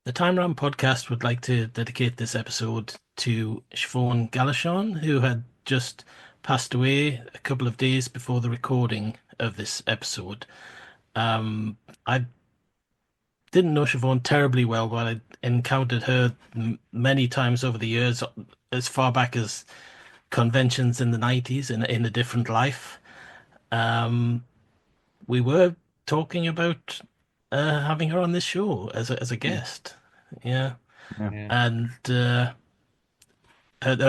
The Time Ram podcast would like to dedicate this episode to Siobhan Galachon, who had just passed away a couple of days before the recording of this episode. I didn't know Siobhan terribly well, but I encountered her many times over the years, as far back as conventions in the 90s in a different life. Um, we were talking about having her on this show as a Hmm. guest. Yeah. Yeah. Yeah. And her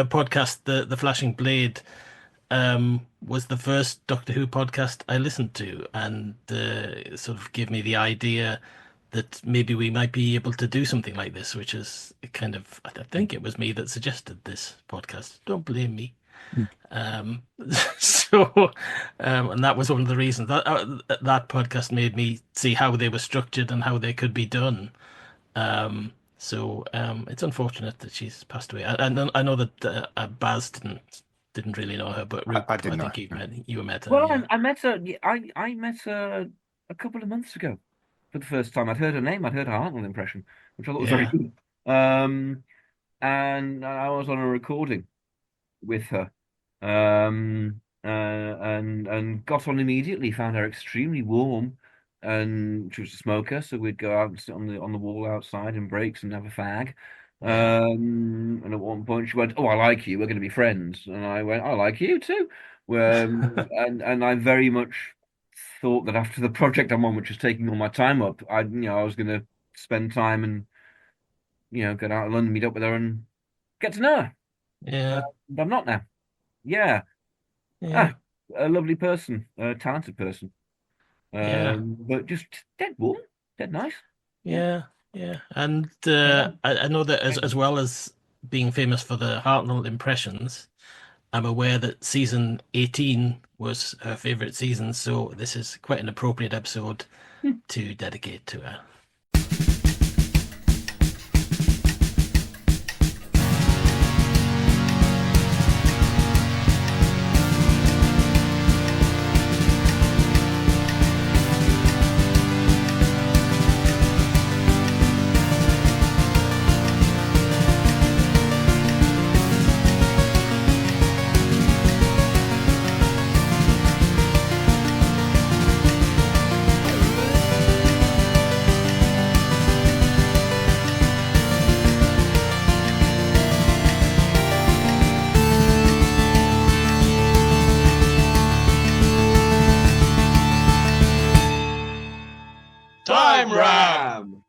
podcast, the Flashing Blade, was the first Doctor Who podcast I listened to, and sort of gave me the idea that maybe we might be able to do something like this, which is kind of, I think it was me that suggested this podcast. Don't blame me. Um, so, and that was one of the reasons that podcast made me see how they were structured and how they could be done. It's unfortunate that she's passed away. I know that Baz didn't really know her, but I Rupert, I didn't know. think you met her, Well, yeah. I met her. I met her a couple of months ago for the first time. I'd heard her name. I'd heard her Hartnell impression, which I thought was very Yeah. good. Um, and I was on a recording with her, and got on immediately. Found her extremely warm, and she was a smoker, so we'd go out and sit on the wall outside in breaks and have a fag. Yeah. And at one point she went, "Oh, I like you. We're going to be friends." And I went, "I like you too." And I very much thought that after the project I'm on, which was taking all my time up, I was going to spend time and get out of London, meet up with her, and get to know her. Uh, Yeah. but I'm not now. Yeah. Yeah. Ah, a lovely person, a talented person. Yeah. But just dead warm, dead nice. Yeah. Yeah. Yeah. And Yeah. I know that as well as being famous for the Hartnell impressions, I'm aware that season 18 was her favorite season, so this is quite an appropriate episode to dedicate to her. Time Ram.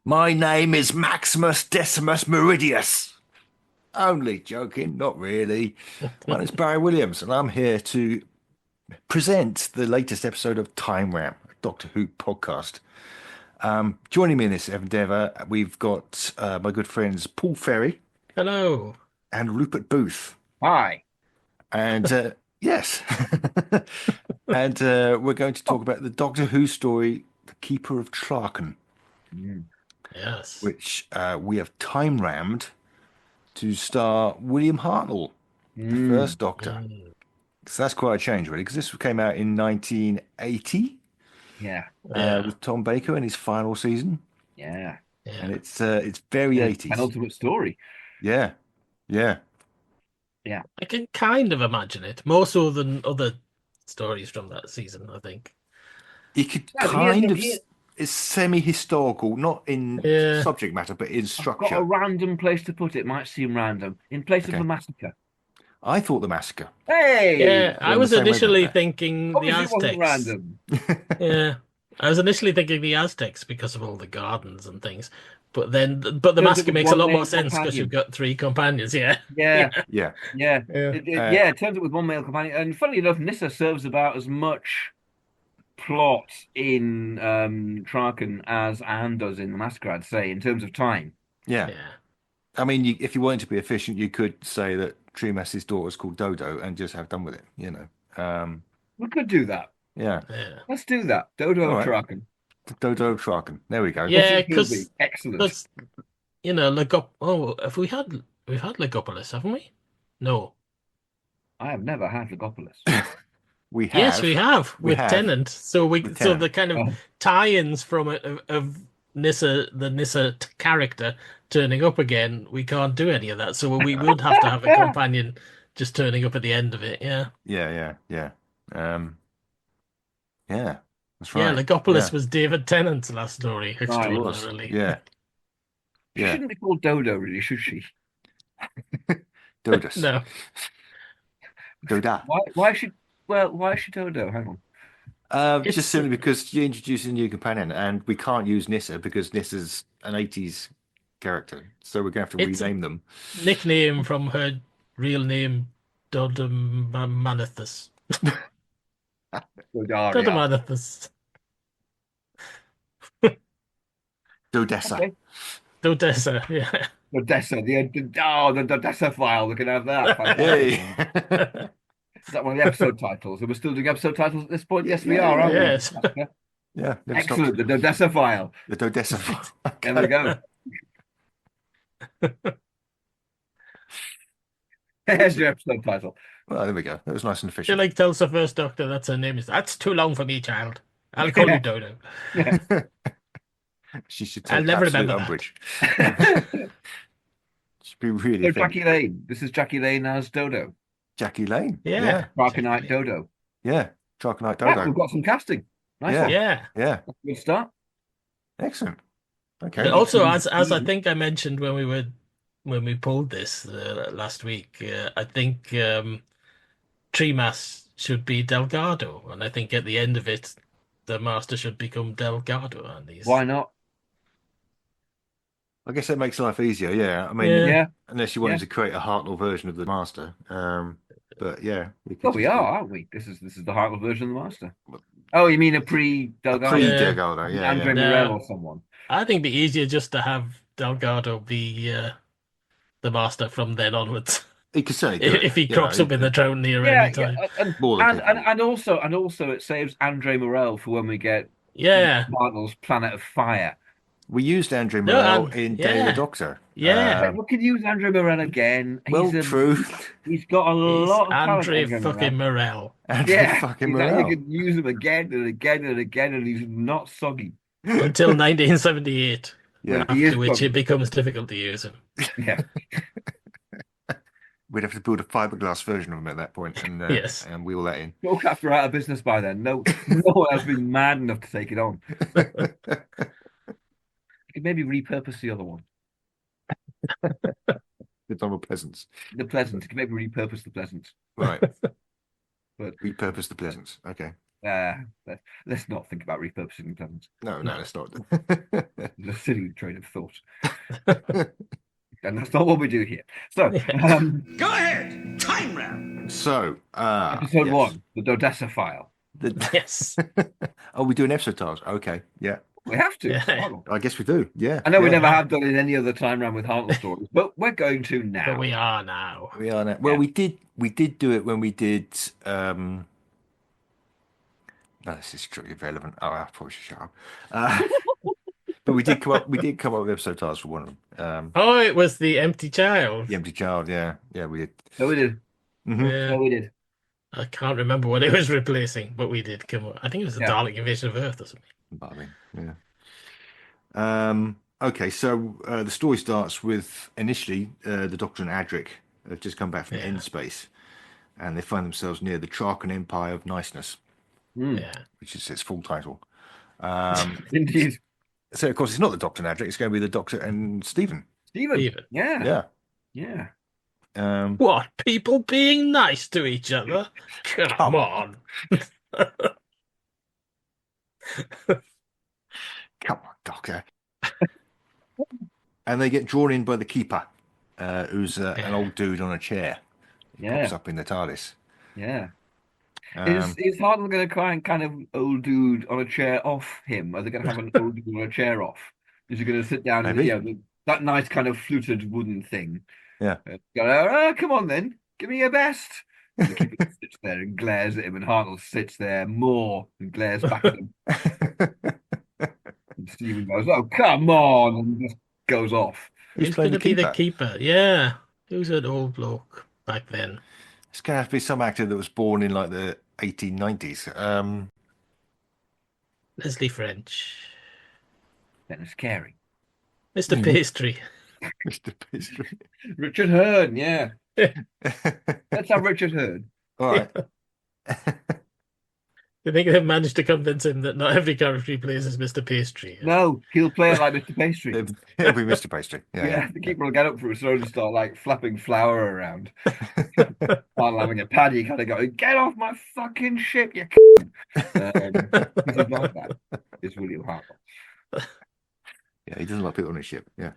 My name is Maximus Decimus Meridius. Only joking, not really. My name's Barry Williams, and I'm here to present the latest episode of Time Ram, a Doctor Who podcast. Joining me in this endeavour, we've got my good friends Paul Ferry Hello. and Rupert Booth. Hi. And yes, and we're going to talk about the Doctor Who story, The Keeper of Traken, Mm. Yes. which we have time rammed to star William Hartnell, the first Doctor. Mm, So that's quite a change, really, because this came out in 1980 Yeah. yeah. with Tom Baker in his final season, Yeah. and Yeah. it's very Yeah. 80s. Penultimate story. Yeah, yeah. Yeah. I can kind of imagine it, more so than other stories from that season, I think. You could No, kind of it's semi-historical, not in Yeah. subject matter, but in I've got a structure. random place to put it. Might seem random. In place of Okay. the massacre. I thought the massacre. Hey! Yeah, We're I on the was same initially wavelength thinking the Obviously, it wasn't Aztecs. random. Yeah. I was initially thinking the Aztecs because of all the gardens and things. But the Turns massacre it was makes a one lot male more sense because you've companion. got three companions, yeah. Yeah. Yeah. Yeah. Yeah. Yeah. It turns it with one male companion. And funnily enough, Nissa serves about as much plot in Traken as Anne does in the Massacre, I'd say, in terms of time. Yeah. Yeah. I mean, if you wanted to be efficient, you could say that Tremas's daughter is called Dodo and just have done with it. We could do that. Yeah. Yeah. Let's do that. Dodo All of right. Traken. Dodo Traken. There we go. Yeah, Will be excellent. we've had Legopolis, haven't we? No. I have never had Legopolis. We have. Yes, we have We with have. Tennant. So With Tennant. the kind of Oh, tie-ins from it of The Nissa character turning up again, we can't do any of that. So we would have to have a companion just turning up at the end of it. Yeah. Yeah. Um, yeah, that's Yeah, right. Legopolis Yeah, was David Tennant's last story, Right. it was. extraordinarily. Yeah, She yeah. shouldn't be called Dodo, really, should she? Dodus. No, Doda. Why should why is she Dodo? Hang on. Just it's simply because you introduce a new companion, and we can't use Nissa because Nissa's an 80s character, so we're gonna have to it's a rename them. nickname from her real name, Dodamanathus. Dodaria. Dodamanathus. Dodessa. Okay. Dodessa, yeah. Dodessa, the Dodessa file. We can have that. Fantastic. Yay! Is that one of the episode titles? Are we still doing episode titles at this point? Yes, we are, Yeah, aren't we? Yes. yeah. Never stopped. Excellent. The Dodessa file. The Dodessa. There we go. Here's your episode title. Well, there we go. That was nice and She efficient. like tells the first doctor that's her name. That's too long for me, child. I'll call you Dodo. Yeah. She should I'll take never absolute remember that. umbrage. She'd be really So offended. Jackie Lane. This is Jackie Lane as Dodo. Jackie Lane. Yeah. Arcanite Dodo. Yeah. Dragonite Yeah, Dodo. we've got some casting. Nice Yeah. one. Yeah. Yeah. Good start. Excellent. Okay. And also, as I think I mentioned when we pulled this last week, I think Tremas should be Delgado, and I think at the end of it, the master should become Delgado. And these, Why not? I guess that makes life easier. Yeah. I mean, Yeah. Yeah. unless you wanted to create a Hartnell version of the Master. But yeah, we could Well, we just do are, aren't we? This is the Hartnell version of the Master. Oh, you mean a pre-Delgado? pre-Delgado. Yeah. Andre Yeah. Morel No. or someone? I think it'd be easier just to have Delgado be the master from then onwards. He could certainly do it. If he you crops know, up in the Trout near Yeah, any time. More than capable. and also it saves Andre Morel for when we get Yeah. Hartnell's Planet of Fire. We used Andrew No, Morel and- in Day of yeah. the Doctor. Yeah. We could use Andre Morel again. Well, true. He's got a He's lot of talent. Andre Andre fucking Morel. Morel. Andrew Yeah, fucking exactly. Morel. You could use him again and again and again, and he's not soggy. Until 1978, Yeah. He is after which soggy. it becomes difficult to use him. Yeah. We'd have to build a fiberglass version of him at that point and Yes. and wheel that in. Cats are out of business by then. No one else has been mad enough to take it on. You could maybe repurpose the other one. The Donald Pleasance. The Pleasance. You could maybe repurpose the Pleasance. Right. But Repurpose the Pleasance. Okay. let's not think about repurposing the Pleasance. No, No. that's not. It's a silly train of thought. And that's not what we do here. So, Go ahead. Time round. So, episode yes. 1, the Dodessa file. Yes. Oh, we do an episode titles. Okay. Yeah. We have to. Yeah. I guess we do. Yeah. I know we Yeah. never have done it in any other time round with Hartnell stories, but we're going to now. But we are now. We are now. Well, Yeah. we did do it when we did. No, this is strictly irrelevant. Oh, I probably should shut up. But we did come up. We did come up with episode titles for one of them. Oh, it was the empty child. The Empty Child. Yeah. Yeah, we did. So we did. Mhm. Yeah. So we did. I can't remember what it was replacing, but we did come up. I think it was the Yeah. Dalek Invasion of Earth or something. But I mean, yeah. Okay, so the story starts with initially the Doctor and Adric have just come back from Yeah. end space, and they find themselves near the Traken Empire of Niceness, Mm. Yeah. which is its full title. Indeed. So of course it's not the Doctor and Adric; it's going to be the Doctor and Stephen. Stephen. Even. Yeah. Yeah. Yeah. What? People being nice to each other? Come on. Come on, Doctor. And they get drawn in by the Keeper, who's an old dude on a chair. Yeah. Pops up in the TARDIS. Yeah. Um, Is Hartnell going to try and kind of old dude on a chair off him? Are they going to have an old dude on a chair off? Is he going to sit down and Maybe. that nice kind of fluted wooden thing? Yeah. Go, come on then, give me your best. And the keeper sits there and glares at him, and Hartnell sits there more and glares back at him. And Stephen goes, "Oh, come on," and just goes off. Who's Who's playing going to the be the Keeper? keeper? Yeah. Who's an old bloke back then? It's going to have to be some actor that was born in like the 1890s. Leslie French. Then it's Carey. Mr. Pastry. Mr. Pastry. Richard Hearn, yeah. Let's have Richard Hearn. All right. I think they've managed to convince him that not every character he plays is Mr. Pastry. No, he'll play it like Mr. Pastry. It'll be Mr. Pastry. Yeah, the keeper will get up for a throw and start like flapping flour around. While having a paddy, kind of going, "Get off my fucking ship, you c-." He's like that. It's William Hartnell. Yeah, he doesn't like people on his ship. Yeah.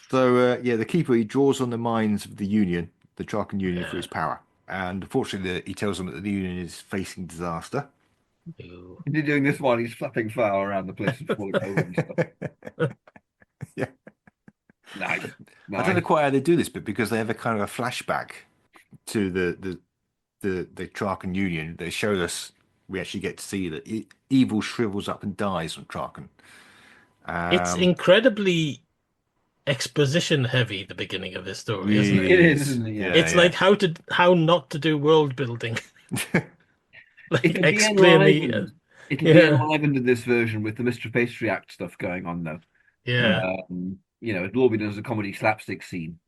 So, the keeper, he draws on the minds of the Union, the Traken Union, for his power. And unfortunately, he tells them that the Union is facing disaster. Ooh. Is he doing this while he's flapping flour around the place and falling over and stuff? Yeah. Nice. I don't know quite how they do this, but because they have a kind of a flashback to the Traken Union, they show us, we actually get to see that evil shrivels up and dies on Traken. It's incredibly exposition heavy, the beginning of this story, isn't it? It is, isn't it? Yeah. It's like how not to do world building. Like It can be explaining. enlivened. It can be enlivened in this version with the Mr. Pastry Act stuff going on, though. Yeah. It'll all be done as a comedy slapstick scene.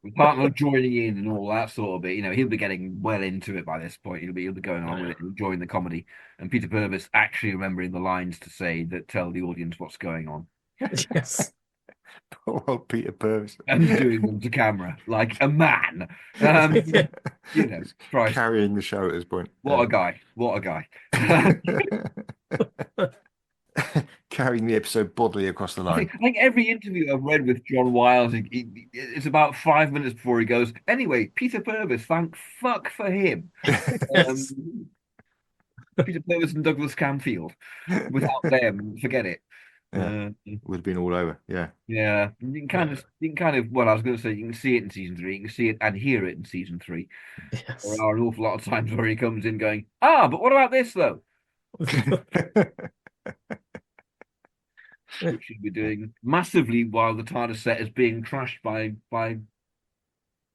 With Hartnell joining in and all that sort of bit, he'll be getting well into it by this point. He'll be going on with it, enjoying the comedy, and Peter Purvis actually remembering the lines to say that tell the audience what's going on. Yes. Poor old Peter Purvis. And doing them to camera like a man. Christ. Carrying the show at this point. What a guy. What a guy. Carrying the episode bodily across the line. I think every interview I've read with John Wiles, it's about 5 minutes before he goes, anyway, Peter Purvis, thank fuck for him. Yes. Peter Purvis and Douglas Camfield. Without them, forget it. Yeah. Would have been all over. Yeah. Yeah. You can kind of, well, I was going to say, you can see it in season 3. You can see it and hear it in season 3. Yes. There are an awful lot of times where he comes in going, but what about this, though? Which he'll be doing massively while the TARDIS set is being trashed by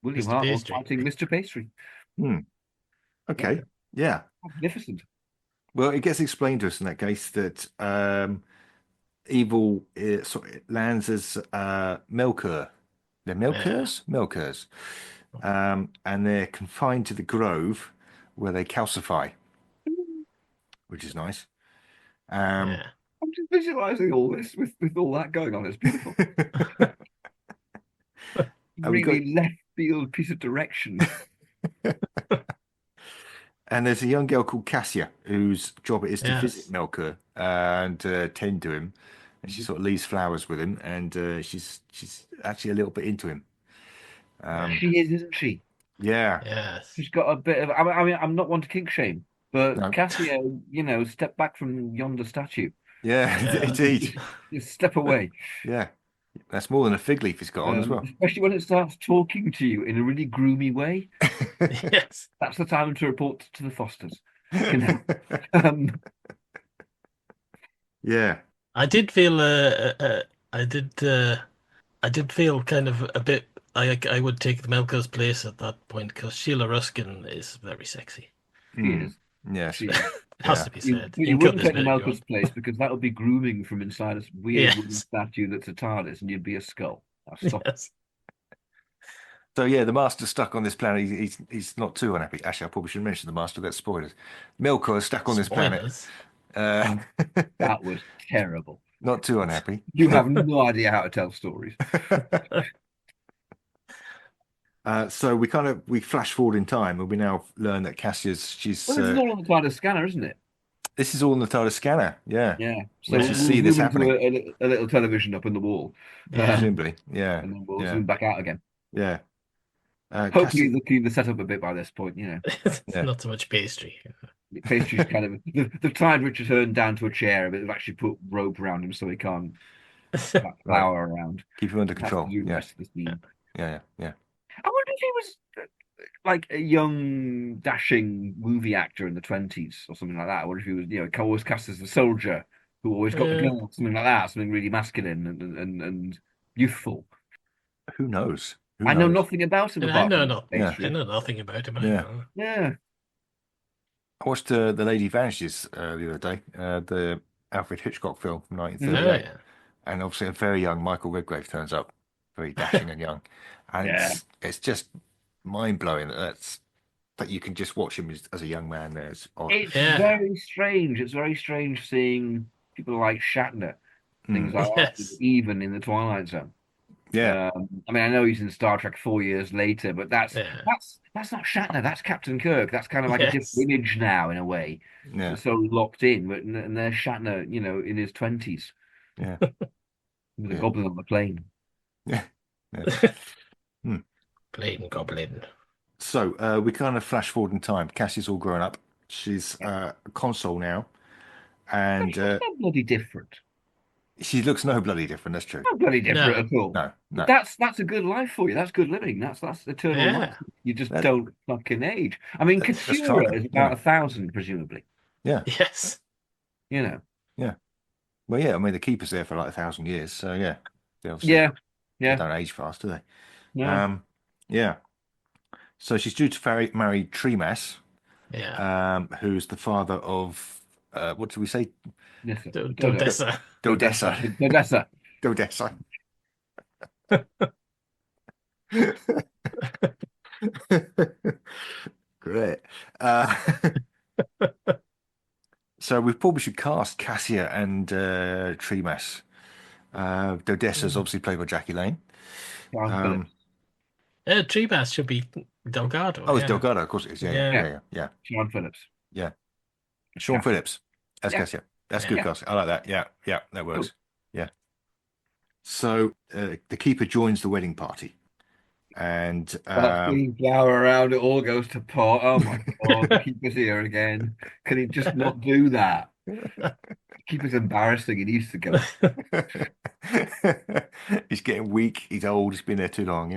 William Hartnell fighting Mr. Pastry. Okay. Yeah. Magnificent. Well, it gets explained to us in that case that evil lands as Melkur. They're Melkurs? Melkurs. And they're confined to the grove where they calcify, which is nice. I'm just visualizing all this with all that going on. It's beautiful. Really left field piece of direction. And there's a young girl called Kassia whose job it is to visit Melkur and tend to him. And she sort of leaves flowers with him, and she's actually a little bit into him. She is, isn't she? Yeah. Yes. She's got a bit of. I mean, I'm not one to kink shame, but No. Kassia, step back from yonder statue. Yeah, indeed. Just step away. Yeah. That's more than a fig leaf he's got on as well. Especially when it starts talking to you in a really groomy way. Yes. That's the time to report to the Fosters. Yeah. I did feel I did feel kind of a bit I would take the Melkor's place at that point because Sheila Ruskin is very sexy. She is. Yes. She is. It has to be said. You wouldn't take the Melkor's place because that would be grooming from inside a weird wooden statue that's a TARDIS, and you'd be a skull. Yes. So yeah, the Master's stuck on this planet. He's not too unhappy. Actually, I probably should mention the Master. That's spoilers. Melkor is stuck on this planet. That was terrible. Not too unhappy. You have no idea how to tell stories. So we flash forward in time, and we now learn that Cassia's Well, this is all on the TARDIS scanner, isn't it? This is all in the TARDIS scanner. Yeah. Yeah. So we see this happening. A little television up in the wall. Presumably. Yeah. And then we'll zoom back out again. Yeah. Hopefully they'll clean the setup a bit by this point, Not so much pastry. Pastry's kind of they've tied Richard Hearn down to a chair, but they've actually put rope around him so he can't flower around. Keep him under control. Yeah. Yeah. I wonder if he was like a young, dashing movie actor in the 20s or something like that. I wonder if he was, always cast as the soldier who always got the gun, something like that, something really masculine and youthful. Who knows? I know nothing about him. I know nothing about him. Yeah. I watched The Lady Vanishes the other day, the Alfred Hitchcock film from Mhm. 1938. yeah. And obviously a very young Michael Redgrave turns up, very dashing and young. And Yeah. it's just mind-blowing that you can just watch him as a young man there. It's odd. It's Yeah. very strange. It's very strange seeing people like Shatner, things Mm. like that, Yes. even in the Twilight Zone. Yeah. I mean, I know he's in Star Trek 4 years later, but that's Yeah. that's not Shatner. That's Captain Kirk. That's kind of like a different Yes. image now, in a way. Yeah. It's so locked in, but and there's Shatner, in his 20s Yeah. with a Yeah. goblin on the plane. Yeah. Yeah. Hmm. Plain Goblin. So we kind of flash forward in time. Cassie's all grown up. She's a console now, and That's not bloody different. she looks no bloody different. That's true. Not bloody different No. at all. No, But no. that's a good life for you. That's good living. That's eternal Yeah. life. You just That, don't fucking age. I mean, that's Katura charming. is Yeah. about 1,000, presumably. Yeah. Yes. You know. Yeah. Well, yeah. I mean, the keeper's there for like 1,000 years. So yeah, they obviously Yeah. they Yeah. don't age fast, do they? No. Yeah. So she's due to marry Tremas, Yeah. who's the father of what did we say? Listen. Dodessa. Dodessa. Dodessa. Dodessa. Great. So we probably should cast Kassia and Tremas. Dodessa's obviously played by Jackie Lane. John Phillips. Tree Bass should be Delgado. Oh, it's Yeah. Delgado, of course it is. Yeah. Yeah. John Phillips. Yeah. Sean Phillips as Yeah. Kassia. That's Yeah. good Yeah. casting. I like that. Yeah, that works. Cool. Yeah. So the keeper joins the wedding party, and Starts bringing flour around, it all goes to pot. Oh my God, the keeper's here again. Can he just not do that? The keeper's embarrassing. He needs to go. he's getting weak. He's old. He's been there too long.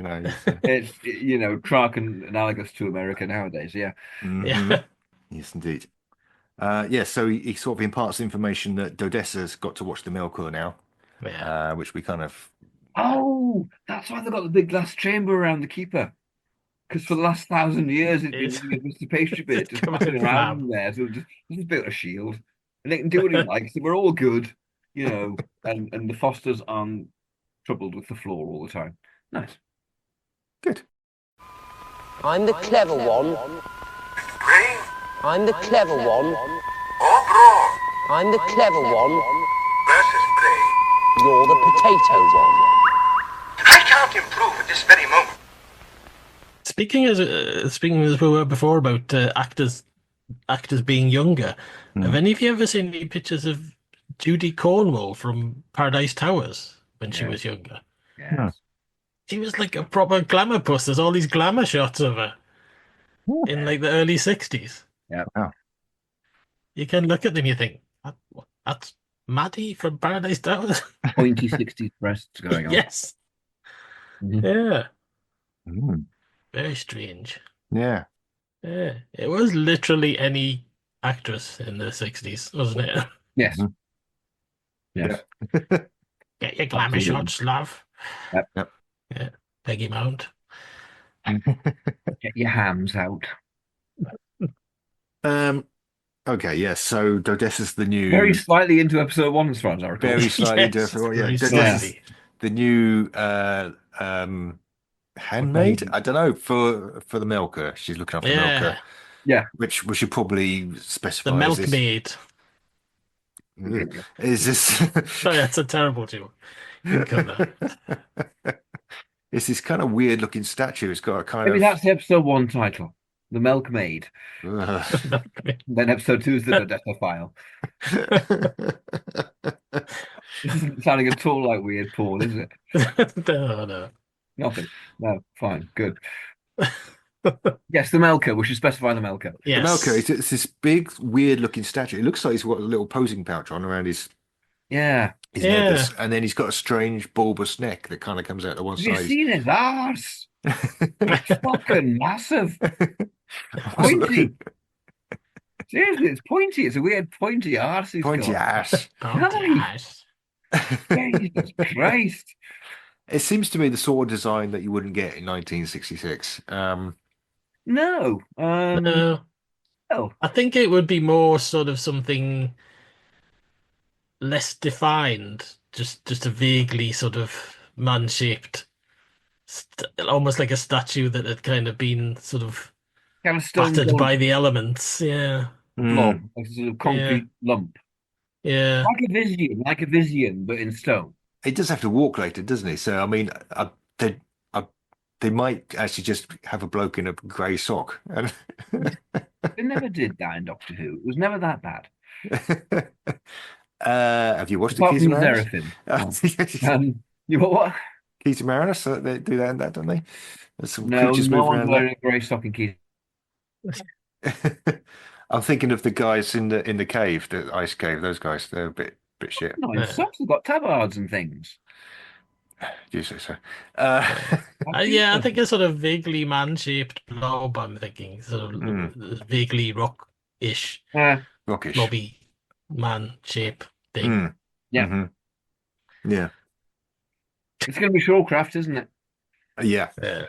It's, Clark and analogous to America nowadays. Yeah. Mhm. Yeah. Yes, indeed. So he sort of imparts information that Dodessa's got to watch the Melkor now, Yeah. which we kind of. Oh, that's why they've got the big glass chamber around the keeper. Because for the last 1,000 years, it's been doing Mr Pastry bit, just Covered in passing around there. So just built a shield. And they can do what he likes. And we're all good, and the Fosters aren't troubled with the floor all the time. Nice. Good. I'm the clever one. Brain? I'm the clever one. Or brawn? I'm the clever one. Versus brain. You're the potato one. I can't improve at this very moment. Speaking as we were before about actors being younger, have any of you ever seen any pictures of Judy Cornwall from Paradise Towers when she was younger? Yeah. She was like a proper glamour puss. There's all these glamour shots of her in like the early 60s. Yeah. Wow. You can look at them, you think, that's Maddie from Paradise Towers. Pointy 60s breasts going on. Yes. Mhm. Yeah. Mm. Very strange. Yeah. Yeah. It was literally any actress in the 60s, wasn't it? Yes. Mhm. Yes. Get your glamour Absolutely. shots, love. Yep. Yeah. Peggy Mount. Get your hams out. Okay. Yeah. So Dodessa's the new. Very slightly into episode 1, as far as I recall. Very slightly Yes, different. Yeah. very Dodessa's slightly. the new handmaid. I don't know for the milker. She's looking after the Yeah. milker. Yeah. Which we should probably specify. The as this- milkmaid. Is this? Sorry, that's a terrible joke. You can cut that. It's this kind of weird looking statue. It's got a kind Maybe of. that's the episode 1 title. The Milkmaid. Ugh. Then episode 2 is the Dodessa file. This isn't sounding at all like weird porn, is it? No. Nothing. No, fine, good. Yes, the Melker. We should specify the Melker. Yes. The Melker, it's this big, weird looking statue. It looks like he's got a little posing pouch on around his Yeah. neck, and then he's got a strange bulbous neck that kind of comes out to one Have you side. seen his arse? It's fucking massive. I was Pointy. looking- Seriously, it's pointy. It's a weird pointy arse. he's Pointy got. ass. Nice. Jesus Christ. It seems to me the sort of design that you wouldn't get in 1966. No. No. Oh, I think it would be more sort of something less defined, just a vaguely sort of man-shaped, almost like a statue that had kind of been sort of kind of stone battered by golem, the elements. Yeah, a Mm. blob, a sort of yeah, concrete lump. yeah. Like a Visian, but in stone. He does have to walk later, doesn't he? So I mean, I, they might actually just have a bloke in a grey sock. And They never did that in Doctor Who. It was never that bad. have you watched the Apart Keys of from the Marinus? Seraphim. You know what? Keys of Marinus, so they do that and that, don't they? There's some No, creatures no moving one's around wearing a grey stocking key. there. I'm thinking of the guys in the cave, the ice cave. Those guys, they're a bit shit. No, in socks they've got tabards and things. Do you say so? Yeah, I think a sort of vaguely man-shaped blob, I'm thinking. Sort of vaguely rock-ish, Rockish. blobby man shape thing. Mm. Yeah. Mm-hmm. Yeah. It's going to be Shawcraft, isn't it? Yeah. Yeah.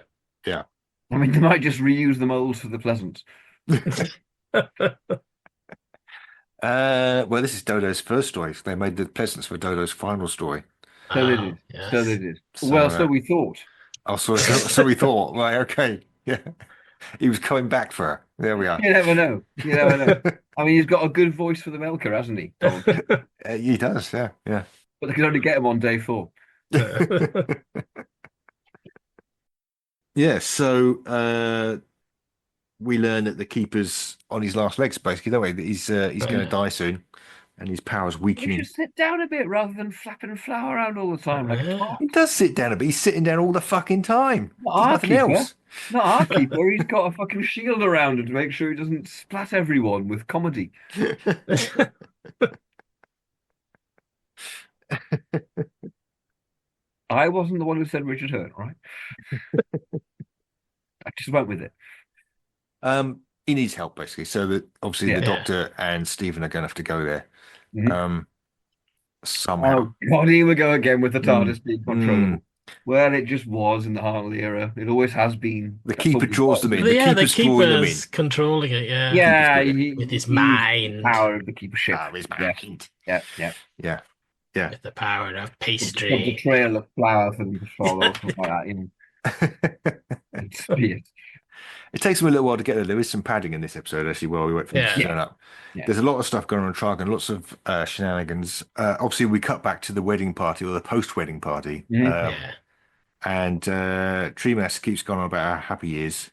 Yeah. I mean, they might just reuse the molds for the Pleasence. Well, this is Dodo's first story. They made the Pleasance for Dodo's final story. So they Ah, did. yes. So they did. So, Well, so we thought. Oh, so we thought, right, okay. Yeah. He was coming back for her. There we are. You never know. You never know. I mean, he's got a good voice for the Melker, hasn't he, Tom? He does, yeah, yeah. But they can only get him on day 4. Yeah, so we learn that the Keeper's on his last legs, basically, don't we? That he's going to die soon, and his power's We weakening. just sit down a bit rather than flapping and flower around all the time like a twat. He does sit down a bit. He's sitting down all the fucking time. Not There's our nothing keeper. else. Not our keeper. He's got a fucking shield around him to make sure he doesn't splat everyone with comedy. I wasn't the one who said Richard Hurt, right? I just went with it. He needs help, basically. So that obviously Yeah. the Doctor and Stephen are going to have to go there. Mhm. Somehow. Oh God, here we go again with the TARDIS being Mm. controllable. Well, it just was in the Hartnell era. It always has been. The That's Keeper what we've draws got. them in. The Keeper's drawing them in. Keeper's controlling it, yeah. Yeah, Keeper's with his he mind. the power of the Keeper ship. His Yeah, mind. yeah, yeah. Yeah. Yeah. With the power of There's a pastry. trail of flour for them to follow, something like that. You know, it's weird. It takes them a little while to get there. There is some padding in this episode, actually, while we wait for them to Yeah. turn up. Yeah. There's a lot of stuff going on in Traken, lots of shenanigans. Obviously, we cut back to the wedding party or the post-wedding party. Mhm. Yeah. And Tremas keeps going on about how happy he is,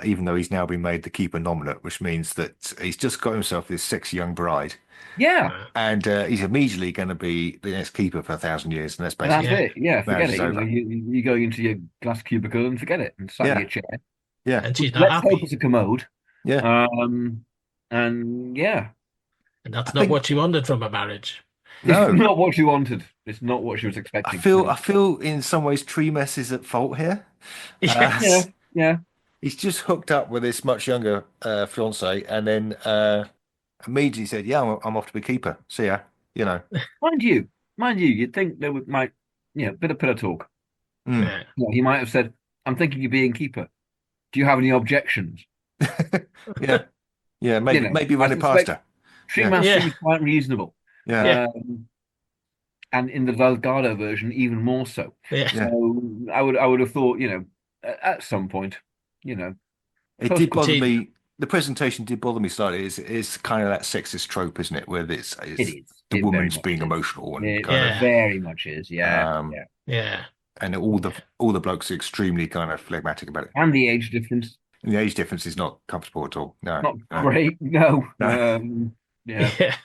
even though he's now been made the Keeper nominate, which means that he's just got himself this sexy young bride. Yeah, And he's immediately going to be the next Keeper for 1,000 years. And that's and that's basically it. Yeah, forget Marriage it. is You over. know, you go into your glass cubicle and forget it, and sat in Yeah. your chair. Yeah. And she's not Let's hope happy. it's a commode. Yeah. And yeah, And that's I not think- what she wanted from a marriage. No. it's not what she wanted. It's not what she was I expecting. feel in some ways Tremas is at fault here. Yeah, yeah. He's just hooked up with this much younger fiance, and then immediately said, "Yeah, I'm off to be Keeper. See ya." You know. Mind you, you'd think they might, bit of talk. Mm. Yeah. Yeah, he might have said, "I'm thinking of being Keeper. Do you have any objections?" Yeah. Yeah. Maybe know, maybe run I it past suspect- her. Tremas Yeah. seems quite reasonable. Yeah. Yeah. And in the Valgado version, even more so. Yeah. Yeah. So I would have thought, at some point, It Post- did bother Post- me. The presentation did bother me slightly. It's kind of that sexist trope, isn't it? Where it's it is. the It very woman's much being is. emotional and It kind Yeah. very much is. Yeah, Um, yeah. Yeah. and all the blokes are extremely kind of phlegmatic about it. And the age difference, And the age difference is not comfortable at all. No. not no. great. No. No. Yeah. Yeah.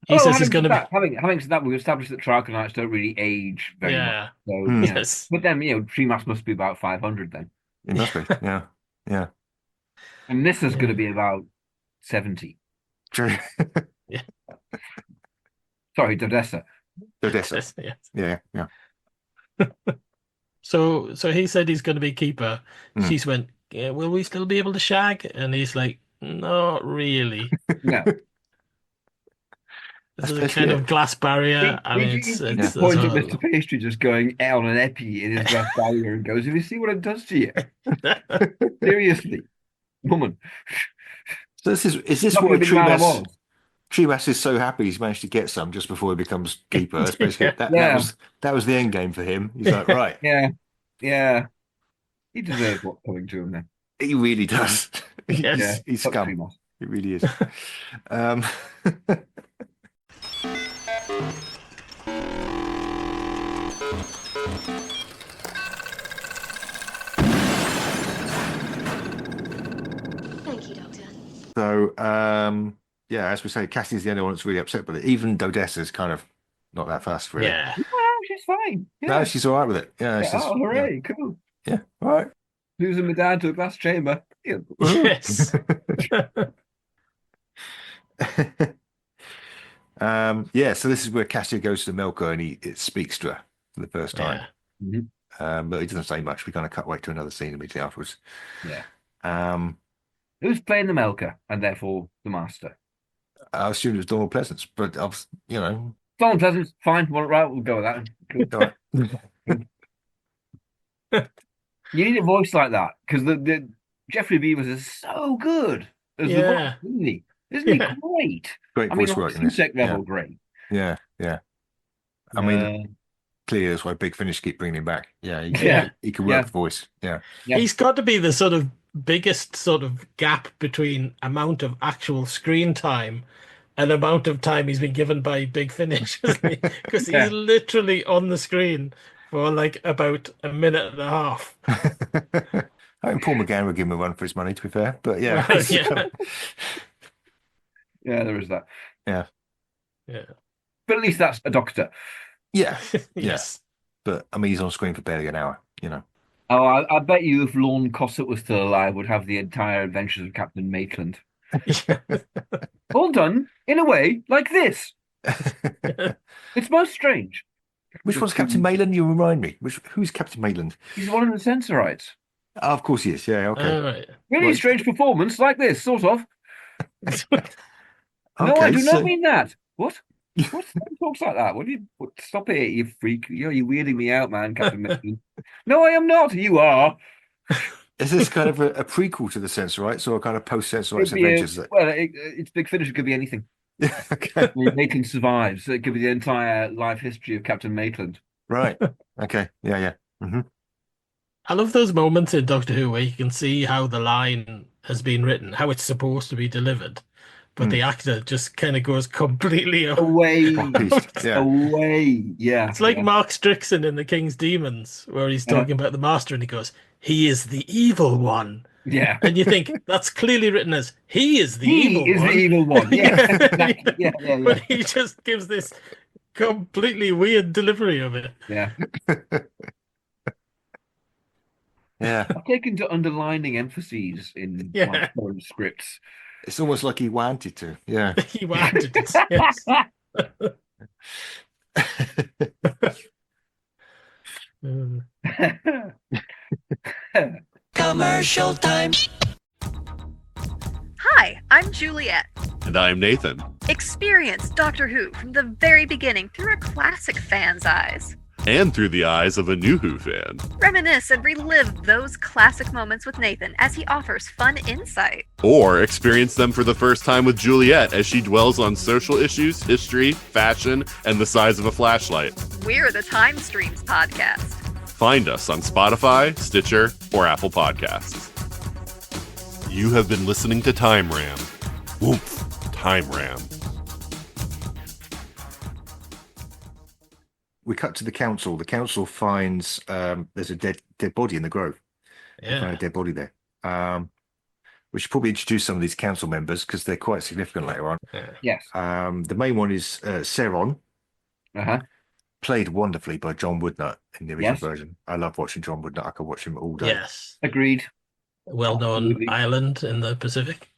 He Oh, says having he's going to said that, having said that, we've established that Trachonites don't really age be. very much. Yeah. So, Hmm. Yes. But then, Tremas must be about 500 then. It must be. Yeah. Yeah. And this is going to Yeah. be about 70. True. Sorry, Dodessa. Dodessa. Yes. Yes. Yeah. Yeah. So he said he's going to be Keeper. Mm. She's went, yeah, will we still be able to shag? And he's like, not really. No. This is a Especially kind at- of glass barrier. I mean, You it's just that's point at all- Mr. Pastry just going out on an epi in his glass barrier and goes, "Have you seen what it does to you? Seriously, woman." So is this Not what gonna a be the tree man I mass? was. Treemass is so happy he's managed to get some just before he becomes keeper. That's basically that Yeah. that was the end game for him. He's like, right, Yeah. Yeah. He deserves what's coming to him then. he really does. Yeah. He's Fuck scum. Treemoss. He really is. Um, Thank you, Doctor. so yeah, as we say, Cassie's the only one that's really upset with it. Even Dodessa's kind of not that fast for it. Yeah. Yeah, she's fine. No, Yeah. she's all right with it. Yeah, Yeah. she's, Oh, hooray. Cool. yeah, all right. Losing my dad to a glass chamber. Yeah. Yes. Yeah, so this is where Kassia goes to the milker and it speaks to her for the first time. Yeah. Mhm. But he doesn't say much. We kind of cut away to another scene immediately afterwards. Yeah. Um, Who's playing the Melker and therefore the master? I assumed it was Donald Pleasence, but I was, Donald Pleasence, fine. Well, right, we'll go with that. Cool. all right. You need a voice like that because the Jeffrey Beavers is so good as the Yeah. voice, isn't he? Isn't he Yeah. great? Great I mean, voice on work in this. insect level, great. Yeah. I mean, clearly that's why Big Finish keep bringing him back. Yeah, he can work Yeah. the voice. Yeah. Yeah. He's got to be the sort of biggest sort of gap between amount of actual screen time and amount of time he's been given by Big Finish, isn't he? Because Yeah. he's literally on the screen for like about a minute and a half. I think Paul McGann would give him a run for his money, to be fair. But yeah. Well, yeah. Yeah, there is that. Yeah. But at least that's a doctor. Yeah. Yes. But I mean, he's on screen for barely an hour, Oh, I bet you if Lorne Cosset was still alive, would have the entire adventures of Captain Maitland. All done in a way like this. It's most strange. Which one's Captain Maitland? You remind me. Who's Captain Maitland? He's one of the Sensorites. Oh, of course he is. Yeah, okay. All right. Really Right. strange performance like this, sort of. No, Okay, I do so- not mean that. What? What? Who talks like that? Stop it, you freak. You're weirding me out, man, Captain Maitland. No, I am not. You are. Is this kind of a prequel to the Sensorites or a kind of post-Sensorites It'd be adventures? well, it's Big Finish. It could be anything. Okay. Maitland survives. So it could be the entire life history of Captain Maitland. Right. Okay. Yeah. Mm-hmm. I love those moments in Doctor Who where you can see how the line has been written, how it's supposed to be delivered, but the actor just kind of goes completely Away. Yeah. Away. Yeah. It's like yeah. Mark Strickson in The King's Demons, where he's talking about the Master and he goes, "He is the evil one." Yeah. And you think that's clearly written as "he is the evil He is one." the evil one. Yeah. Exactly. Yeah. But he just gives this completely weird delivery of it. Yeah. Yeah. I've taken to underlining emphases in Yeah. my current scripts. It's almost like he wanted to. Yeah. He wanted it. Yes. Commercial time. Hi, I'm Juliet. And I'm Nathan. Experience Doctor Who from the very beginning through a classic fan's eyes. And through the eyes of a new Who fan. Reminisce and relive those classic moments with Nathan as he offers fun insight. Or experience them for the first time with Juliet as she dwells on social issues, history, fashion, and the size of a flashlight. We're the Time Streams podcast. Find us on Spotify, Stitcher, or Apple Podcasts. You have been listening to Time Ram. Woomph, Time Ram. We cut to the council. The council finds there's a dead body in the grove. They find Yeah. a dead body there. We should probably introduce some of these council members because they're quite significant later on. Yes. The main one is Seron, Uh-huh. played wonderfully by John Woodnut in the original Yes. version. I love watching John Woodnut. I could watch him all day. Yes. Agreed. Well-known Absolutely. island in the Pacific,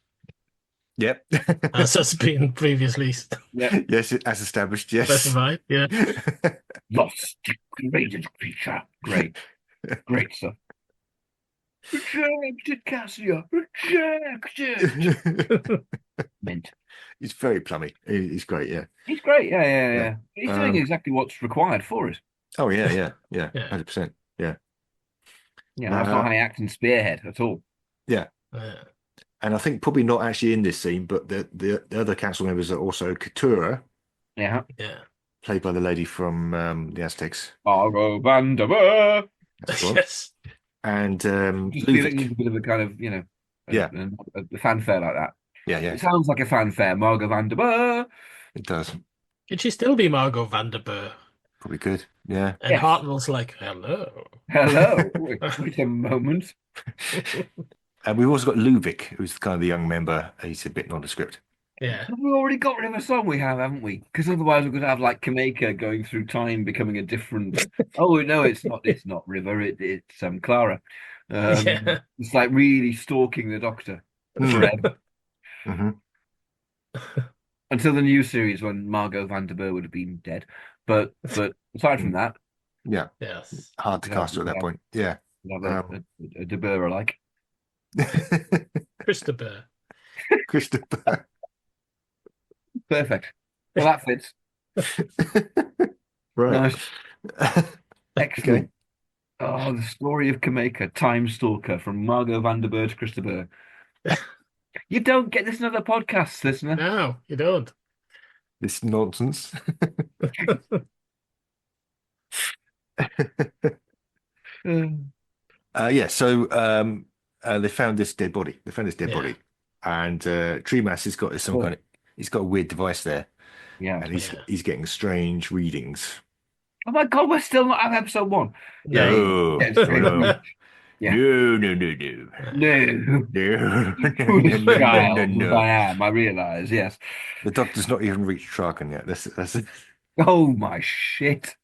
Yep. as has been previously Yeah. Yes, as established. Yes. specified. Yeah. Lost, degraded creature. Great. Great stuff. Rejected, Kassia. Rejected. Mint. He's very plummy. He's great. Yeah. He's great. Yeah. He's doing Um, exactly what's required for it. Oh yeah. Yeah. 100%. Yeah. Yeah, that's not how you act in Spearhead at all. Yeah. And I think probably not actually in this scene, but the other council members are also Katura, Yeah. Yeah. played by the lady from the Aztecs. Margot Vandermeer. That's the one. Yes. And Just feel it Luvic. needs a bit of a kind of, Yeah, a fanfare like that. yeah, It sounds like a fanfare. Margot Vandermeer. it does. Could she still be Margot Vanderburg? Probably good. Yeah. And Yes. Hartnell's like, hello. Hello. Wait a moment. And we've also got Luvic, who's kind of the young member. He's a bit nondescript. Yeah. We've already got rid of a song we have, haven't we? Because otherwise we're going to have like Cameca going through time, becoming a different. Oh no, it's not. It's not River. It's Clara. Yeah. It's like really stalking the Doctor forever Hmm. until the new series when Margot Vandermeer would have been dead. But aside from that, Yeah. Yes. Hard to cast her at that point. Yeah. we'll have a De Boer like. Christopher. Christopher. Perfect. Well, that fits. Right. Nice. Excellent. Oh, the story of Cameca, Time Stalker, from Margot Vandermeer to Christopher. You don't get this in other podcasts, listener. No, you don't. This nonsense. Yeah, so they found this dead body. They found this dead Yeah. body. And Treemass has got some kind of he's got a weird device there. Yeah. And he's getting strange readings. Oh my God, we're still not at episode 1. No. Yeah, it's great. No. Yeah. No. No. No. Foolish child No. I am, I realise, yes. The Doctor's not even reached Traken yet. That's Oh my shit.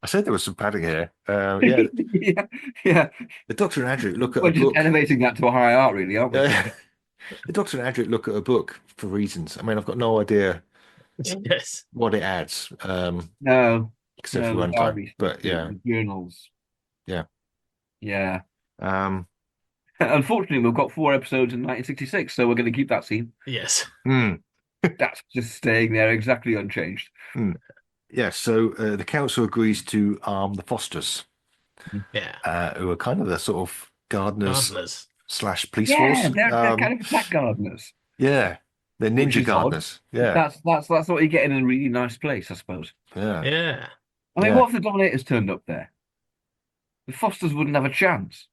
I said there was some padding here. Yeah, yeah. the Doctor and Andrew look at We're a just book. elevating that to a high art, really, aren't we? The Doctor and Andrew look at a book for reasons. I mean, I've got no idea Yes. what it adds, No. except No, for the runtime. diary But stuff, yeah, the journals. Yeah. Yeah. um, Unfortunately, we've got 4 episodes in 1966, so we're going to keep that scene. Yes. That's just staying there exactly unchanged. yeah. So the council agrees to arm the Fosters, Yeah. who are kind of the sort of gardeners Gardeners. / police Yeah, force. they're kind of attack gardeners. Yeah, they're Which ninja is gardeners. Yeah, That's what you get in a really nice place, I suppose. yeah. Yeah. I mean, Yeah. what if the Dominators turned up there? The Fosters wouldn't have a chance.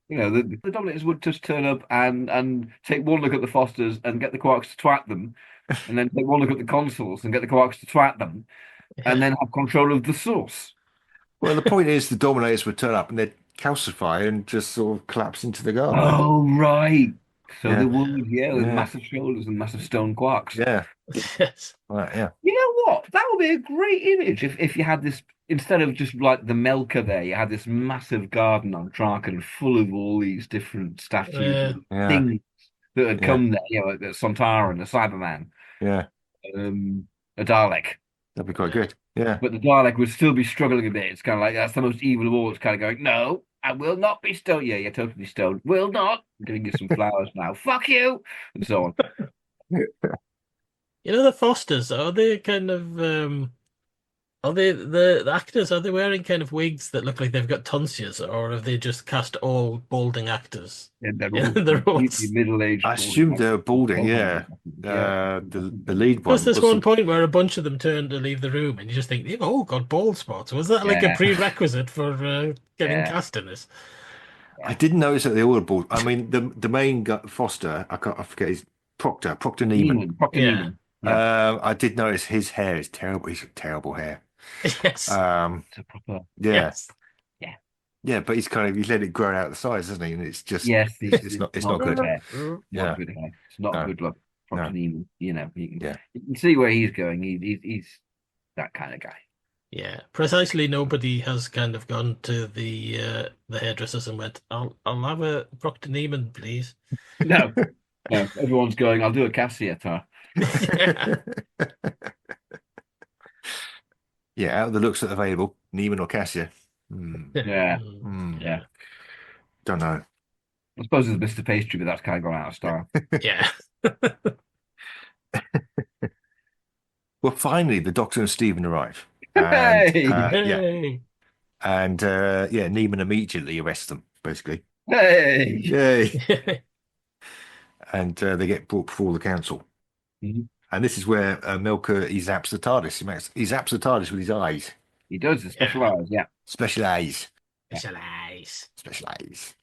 The Dominators would just turn up and take one look at the Fosters and get the Quarks to twat them, and then take one look at the Consuls and get the Quarks to twat them, and then have control of the source. Well, the point is, the Dominators would turn up and they'd calcify and just sort of collapse into the garden. Oh, right. So Yeah. they would, with Yeah. massive shoulders and massive stone quarks. Yeah, Yes. right. Yeah, You know what? That would be a great image if you had this, instead of just like the Melka there, you had this massive garden on Traken full of all these different statues Yeah. and Yeah. things that had Yeah. come there, like the Sontaran, the Cyberman, yeah. a Dalek. That'd be quite good. Yeah. But the Dalek would still be struggling a bit. It's kind of like, that's the most evil of all. It's kind of going, no, I will not be stoned. Yeah, you're totally stoned. Will not. I'm giving you some flowers now. Fuck you. And so on. You know, the Fosters, are they kind of are they the actors, are they wearing kind of wigs that look like they've got tonsils, or have they just cast all balding actors? And they're Yeah, all they're all- completely middle-aged. I assumed they were balding. Yeah. Yeah. The lead one. Plus, there's was one point where a bunch of them turn to leave the room, and you just think they've all got bald spots. Was that like a Yeah. prerequisite for getting Yeah. cast in this? I didn't notice that they all were bald. I mean, the main Foster, I forget his Proctor Neiman. Proctor Yeah. Neiman. Yeah. I did notice his hair is terrible. He's got terrible hair. Yes. It's a proper. Yeah. Yes. Yeah, but he's let it grow out the size, hasn't he? And it's just Yes, it's not good. hair. Yeah. Not good hair. It's not No. a good look. Proctor No. Neiman. You Yeah. can see where he's going. He's that kind of guy. Yeah, precisely. Nobody has kind of gone to the hairdressers and went, I'll have a Proctor Neiman, please." No, no. Everyone's going, I'll do a Kassia tar. Yeah, out of the looks that are available, Neiman or Kassia. Yeah. Yeah. Don't know. I suppose there's Mr. Pastry, but that's kind of gone out of style. Yeah. Well, finally, the Doctor and Stephen arrive. And, Hey! yeah, Hey. And Neiman immediately arrests them, basically. Hey. Yay! And they get brought before the council. Mhm. And this is where Milker he zaps the TARDIS. He zaps the TARDIS with his eyes. He does the special eyes, yeah. Special eyes. Specialize. Special eyes.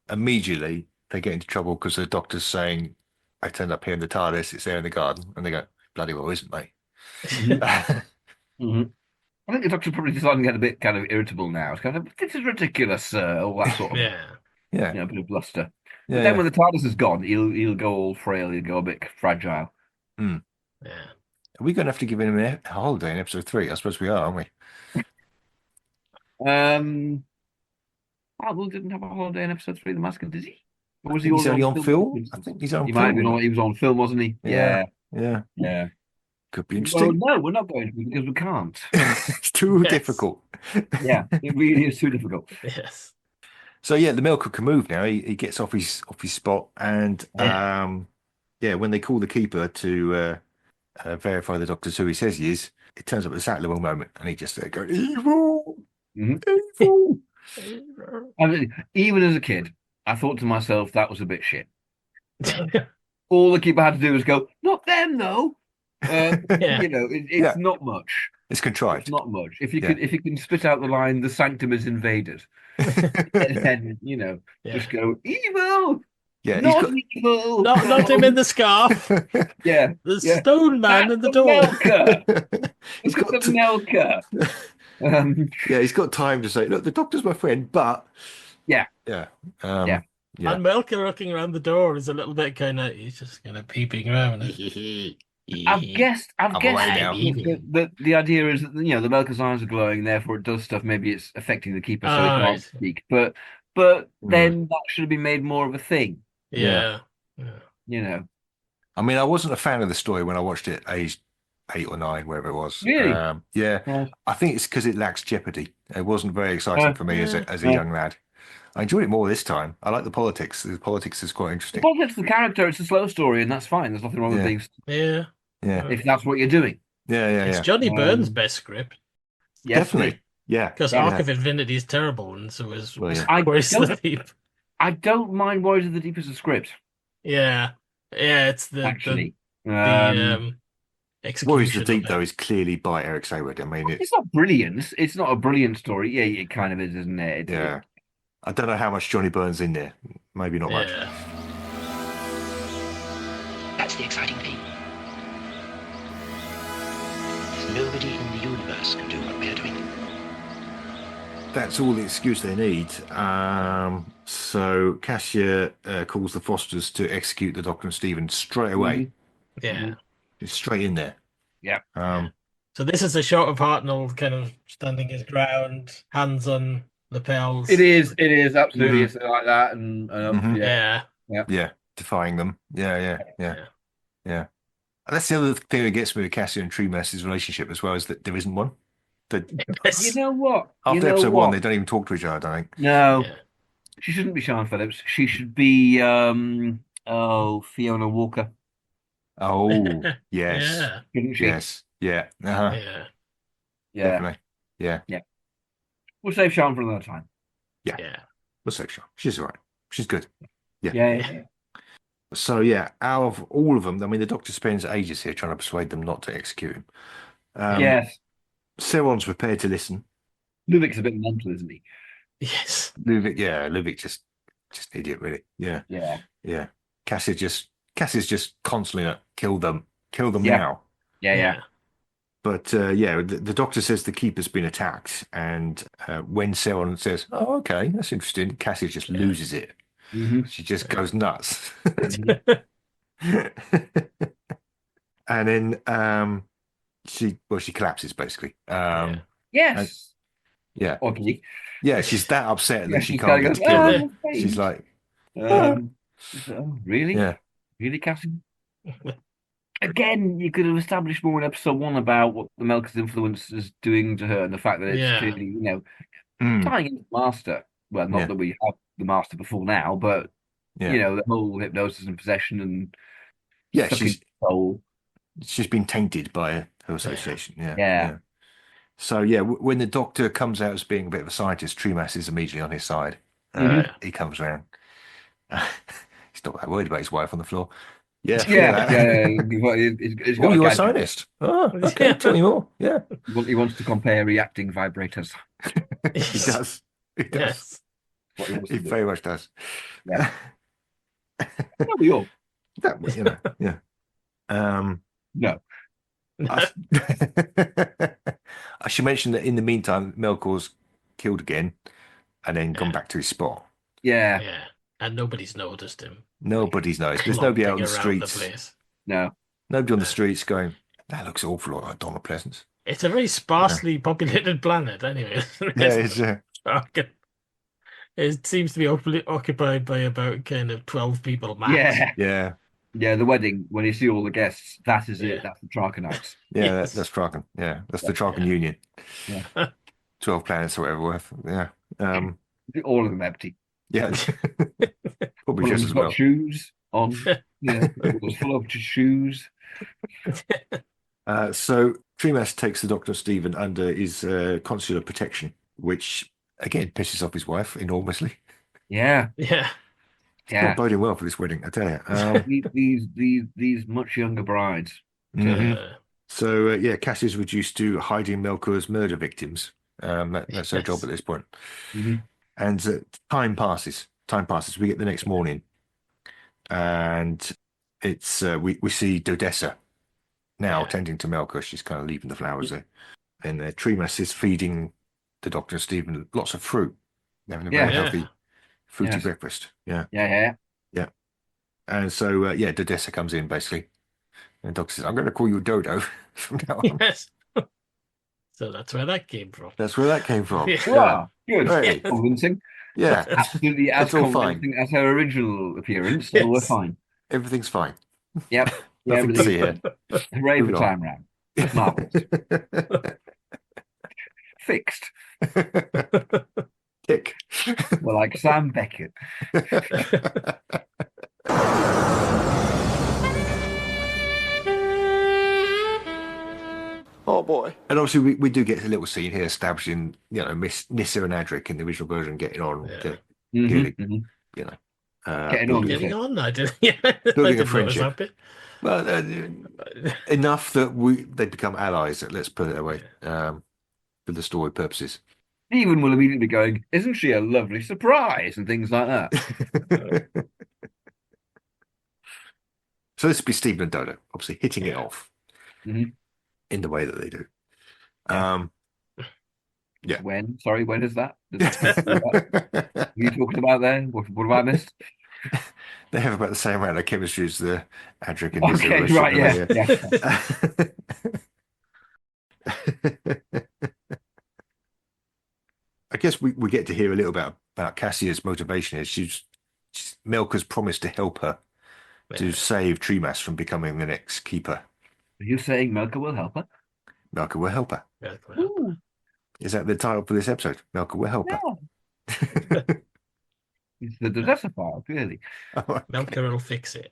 Immediately they get into trouble because the doctor's saying, I turned up here in the TARDIS, it's there in the garden. And they go, bloody well, isn't they? Mhm. I think the doctor's probably starting to get a bit kind of irritable now. It's kind of, this is ridiculous, sir. All that sort of, Yeah. a bit of bluster. Yeah, But then when the TARDIS is gone, he'll go all frail. He'll go a bit fragile. Yeah. Yeah. Are we going to have to give him a holiday in episode 3? I suppose we are, aren't we? Hartnell didn't have a holiday in episode 3 of The Massacres, did he? Or was he He's only on film? film? I think he's on He film. might have been he was on film, wasn't he? Yeah. Yeah. Could be Well, interesting. no, we're not going to because we can't. It's too Yes. difficult. Yeah, it really is too difficult. Yes. So the Milker can move now. He gets off his spot, and when they call the keeper to verify the doctor's who he says he is, it turns up at exactly the wrong moment, and he just goes evil, evil. I mean, even as a kid, I thought to myself that was a bit shit. All the keeper had to do was go, "Not them, though." It's not much. It's contrived. It's not much. If you can spit out the line, "The sanctum is invaded," then just go evil. Yeah, not evil. Not him in the scarf. Yeah, The stone man in the door. He's got the Melker. He's got time to say, "Look, the doctor's my friend," but yeah. And Melker looking around the door is a little bit he's just kind of peeping around. I've guessed that the idea is that the Melker's eyes are glowing, therefore it does stuff. Maybe it's affecting the keeper, so he can't speak. But then that should have been made more of a thing. Yeah. I mean, I wasn't a fan of the story when I watched it aged 8 or 9, wherever it was. Really? I think it's because it lacks jeopardy. It wasn't very exciting for me as a young lad. I enjoyed it more this time. I like the politics. The politics is quite interesting. The politics, the character, it's a slow story, and that's fine. There's nothing wrong with being. Yeah. If that's what you're doing. It's Johnny Byrne's best script. Yes, definitely. Yeah. Because Ark of Infinity is terrible, and so is Warriors of the Deep. I don't mind Warriors of the Deep as a script. Yeah. Yeah, it's the execution. Warriors of the Deep, though, is clearly by Eric Sayward. I mean, it's not brilliant. It's not a brilliant story. Yeah, it kind of is, isn't it? I don't know how much Johnny Byrne's in there. Maybe not much. That's the exciting thing. Nobody in the universe can do what we're doing. That's all the excuse they need. So Kassia calls the Fosters to execute the Doctor and Stephen straight away. Yeah. Just straight in there. Yeah. So this is a shot of Hartnell kind of standing his ground, hands on lapels. It is absolutely it's like that, and defying them. Yeah. And that's the other thing that gets me with Kassia and Treemas's relationship as well, is that there isn't one. You know what? After episode 1, they don't even talk to each other, I don't think. No. Yeah. She shouldn't be Sian Phillips. She should be Fiona Walker. Oh, yes. Shouldn't she? Yes. Yeah. Yeah. Definitely. Yeah. We'll save Sian for another time. Yeah. We'll save Sian. She's all right. She's good. Yeah. So, out of all of them, I mean, the Doctor spends ages here trying to persuade them not to execute him. Yes. Seron's prepared to listen. Luvik's a bit mental, isn't he? Yes. Luvik just idiot, really. Yeah. Cassia's just constantly like, kill them now. Yeah. But the Doctor says the Keeper's been attacked, and when Seron says, "Oh, okay, that's interesting," Cassia just loses it. Mm-hmm. She just goes nuts. And then she collapses basically. Yes. Yeah. Oddly. Yeah, she's that upset that she can't get to kill them. She's like, really? Yeah. Really, Cassie? Again, you could have established more in episode 1 about what the Melker's influence is doing to her, and the fact that it's clearly, tying into the Master. Well, not that we have the Master before now, but the whole hypnosis and possession and she's been tainted by her association. Yeah. So yeah, when the Doctor comes out as being a bit of a scientist, Tremas is immediately on his side. He comes around. He's not that worried about his wife on the floor. Yeah, Yeah, yeah. He's Oh, got a you're a gadget. scientist. Oh, okay. Yeah. Tell me more. Yeah, He wants to compare reacting vibrators. he does. He does. Yes. What he wants He to do. very much does. Yeah. No, we all. That way, yeah. No. I should mention that in the meantime, Melkor's killed again and then gone back to his spot. Yeah. Yeah. And nobody's noticed him. Nobody's noticed. There's nobody out on the Clomping around the streets. place. No. Nobody on the streets going, that looks awful like Donald Pleasence. It's a very sparsely populated planet, anyway. Yeah, it's It seems to be occupied by about kind of 12 people max. Yeah. yeah, Yeah, the wedding, when you see all the guests, that is Yeah. it. That's the Trakenites. yeah. Yes. That's Traken. Yeah, that's the Traken Union. Yeah. 12 planets or whatever worth. Yeah, All of them empty. yeah. Probably One of just them's as got well. shoes on. Yeah, it was full of shoes. So Tremas takes the Doctor Stephen under his consular protection, which again pisses off his wife enormously. Yeah, Yeah. yeah. Not boding well for this wedding, I tell you. These much younger brides. Mhm. So yeah, Cassie's reduced to hiding Melkor's murder victims. That's her job at this point. Mhm. And time passes. Time passes. We get the next morning, and it's we see Dodessa now tending to Melkor. She's kind of leaving the flowers there, and Tremas is feeding the Doctor and Stephen lots of fruit. They're having a very Yeah. healthy, fruity Yes. breakfast. Yeah, Yeah. and so Dodessa comes in basically, and the Doctor says, "I'm going to call you Dodo from now on." Yes. So that's where that came from. That's where that came from. Yeah. Wow, good. Right. Convincing. Yeah, Absolutely as It's all fine. convincing as her original appearance. So we're Yes. fine. everything's fine. Yep. Yeah, Nothing to see here. Hooray for Moving on. time round. Marvelous. Fixed. Tick. We're like Sam Beckett. Oh boy! And obviously, we do get a little scene here establishing, Miss Nissa and Adric in the original version getting on, Yeah. Clearly. Mhm. Getting on, building, Getting on, I did. Yeah. I Building a didn't notice friendship. that bit. well, enough that they become allies. Let's put it that way, for the story purposes. Stephen will immediately be going, isn't she a lovely surprise? And things like that. So this would be Stephen and Dodo, obviously hitting it off Mhm. in the way that they do. Yeah. When? Sorry, when is that? What are you talking about there? What have I missed? They have about the same amount of chemistry as the Adric and Nissa Okay, relationship, right, don't they? I guess we get to hear a little bit about Cassia's motivation. Melkor's promised to help her to save Tremas from becoming the next keeper. Are you saying Melkor will help her? Melkor will help her. Yeah. Ooh, Is that the title for this episode? Melkor will help her. it's the Dodessa file, clearly. Melkor will fix it.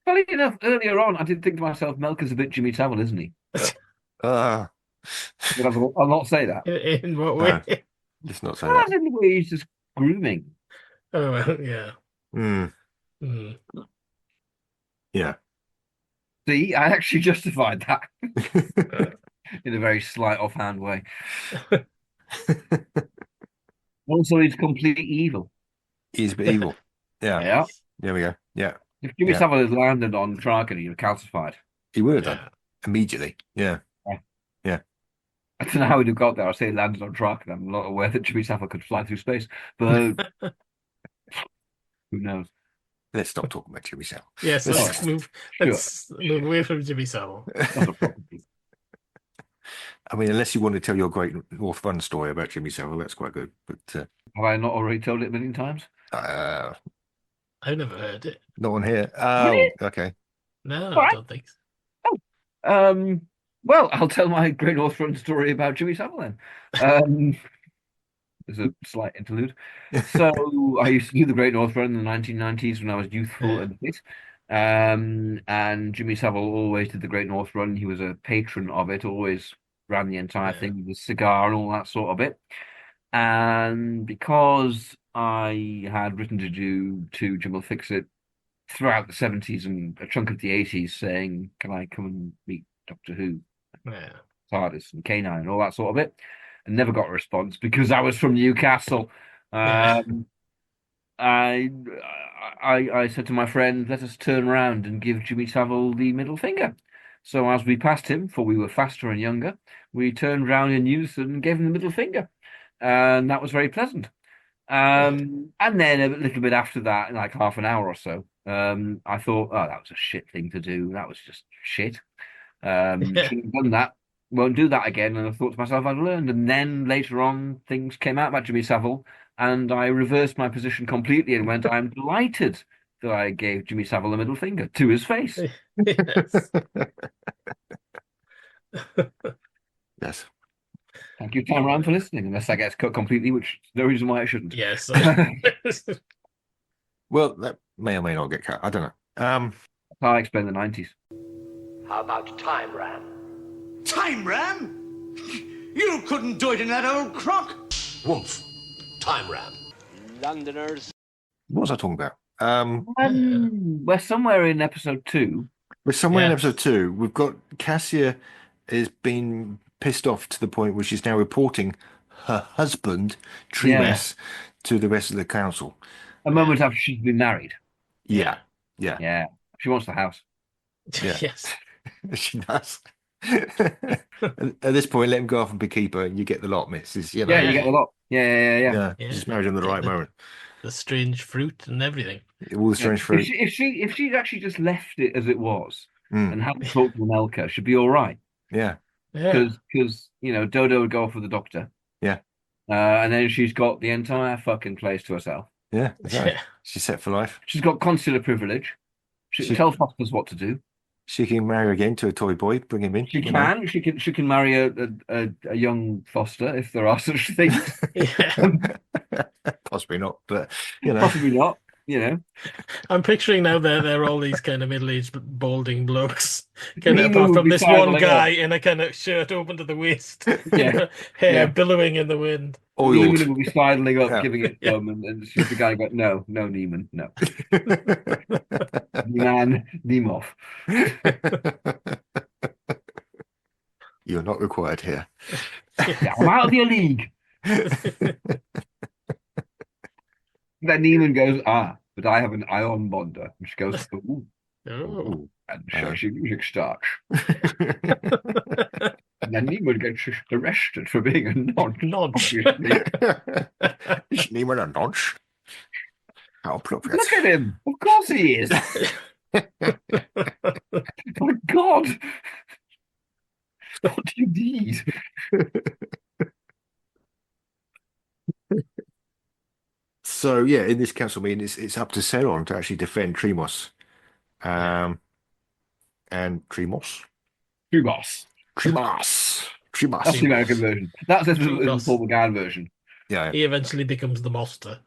Funny enough, earlier on, I did think to myself, Melkor's a bit Jimmy Savile, isn't he? Ah, But I'll not say that. In what way? let's not say Well, that. in the way he's just grooming. Oh, well, yeah. Mm, Mm. yeah. See, I actually justified that in a very slight offhand way. Also, he's complete evil. He's a bit evil. Yeah. Yeah. There we go. Yeah. If Jimmy Yeah. Savile had landed on Traken, he'd have calcified. He would have Yeah. done immediately. Yeah. I don't know how he'd have got there. I say landed on Traken. I'm not aware that Jimmy Savile could fly through space, but who knows? Let's stop talking about Jimmy Savile. Yes, let's Sure. move. Let's move away from Jimmy Savile. Not a problem. I mean, unless you want to tell your great North Run story about Jimmy Savile, that's quite good. But Have I not already told it a million times? I've never heard it. not on here. Oh, Really? okay. No, I Alright. don't think so. Well, I'll tell my Great North Run story about Jimmy Savile then. There's a slight interlude. So I used to do the Great North Run in the 1990s when I was youthful and fit. And Jimmy Savile always did the Great North Run. He was a patron of it, always ran the entire thing with a cigar and all that sort of bit. And because I had written to do to Jim Will Fix It throughout the 70s and a chunk of the 80s saying, can I come and meet Doctor Who, TARDIS and K9 and all that sort of bit, and never got a response because I was from Newcastle. I said to my friend, let us turn around and give Jimmy Savile the middle finger. So as we passed him, for we were faster and younger, we turned round in unison and gave him the middle finger. And that was very pleasant. And then a little bit after that, like half an hour or so, I thought, oh, that was a shit thing to do. That was just shit. Shouldn't have done that. Won't do that again. And I thought to myself, I'd learned. And then later on, things came out about Jimmy Savile, and I reversed my position completely and went, I'm delighted that I gave Jimmy Savile a middle finger to his face. Yes. Yes. Thank you, Time Round, for listening, unless that gets cut completely, which is no reason why it shouldn't. Yes. Well, that may or may not get cut. I don't know. That's how I explain the 90s. How about Time Ram? Time Ram? You couldn't do it in that old crock. Woomph. Time Ram. Londoners. What was I talking about? We're somewhere in episode 2. We're somewhere in episode 2. We've got Kassia has been pissed off to the point where she's now reporting her husband, Tremas, to the rest of the council. A moment after she's been married. Yeah. Yeah. She wants the house. Yeah. Yes. She does. At this point, let him go off and be keeper, and you get the lot, missus. You know. Yeah, you get the lot. Yeah. She's married him at the right moment. The strange fruit and everything. All the strange fruit. If she'd actually just left it as it was and hadn't talked to Melka, she'd be all right. Yeah. Because Dodo would go off with the doctor. Yeah. And then she's got the entire fucking place to herself. Yeah. Exactly. She's set for life. She's got consular privilege. She can tell Fosters what to do. She can marry again to a toy boy, bring him in. She can. She can marry a young Foster if there are such things. Possibly not, but possibly not. I'm picturing now they're all these kind of middle-aged balding blokes, kind of apart from this one guy in a kind of shirt open to the waist, hair billowing in the wind. Neiman will be sidling up, giving it thumb, and she's the guy going, no, Neiman, no. Man, Nemov. You're not required here. I'm out of your league. Then Neiman goes, but I have an ion bonder. And she goes, ooh. Oh. And she music starts. And then Neiman gets arrested for being a nonce. Is Neiman a nonce? How appropriate. Look at him. Of course he is. My God. What do you need? So in this council meeting, it's up to Ceron to actually defend Tremos, and Tremos. That's the American version. That's the Paul McGann version. Yeah. He eventually becomes the monster.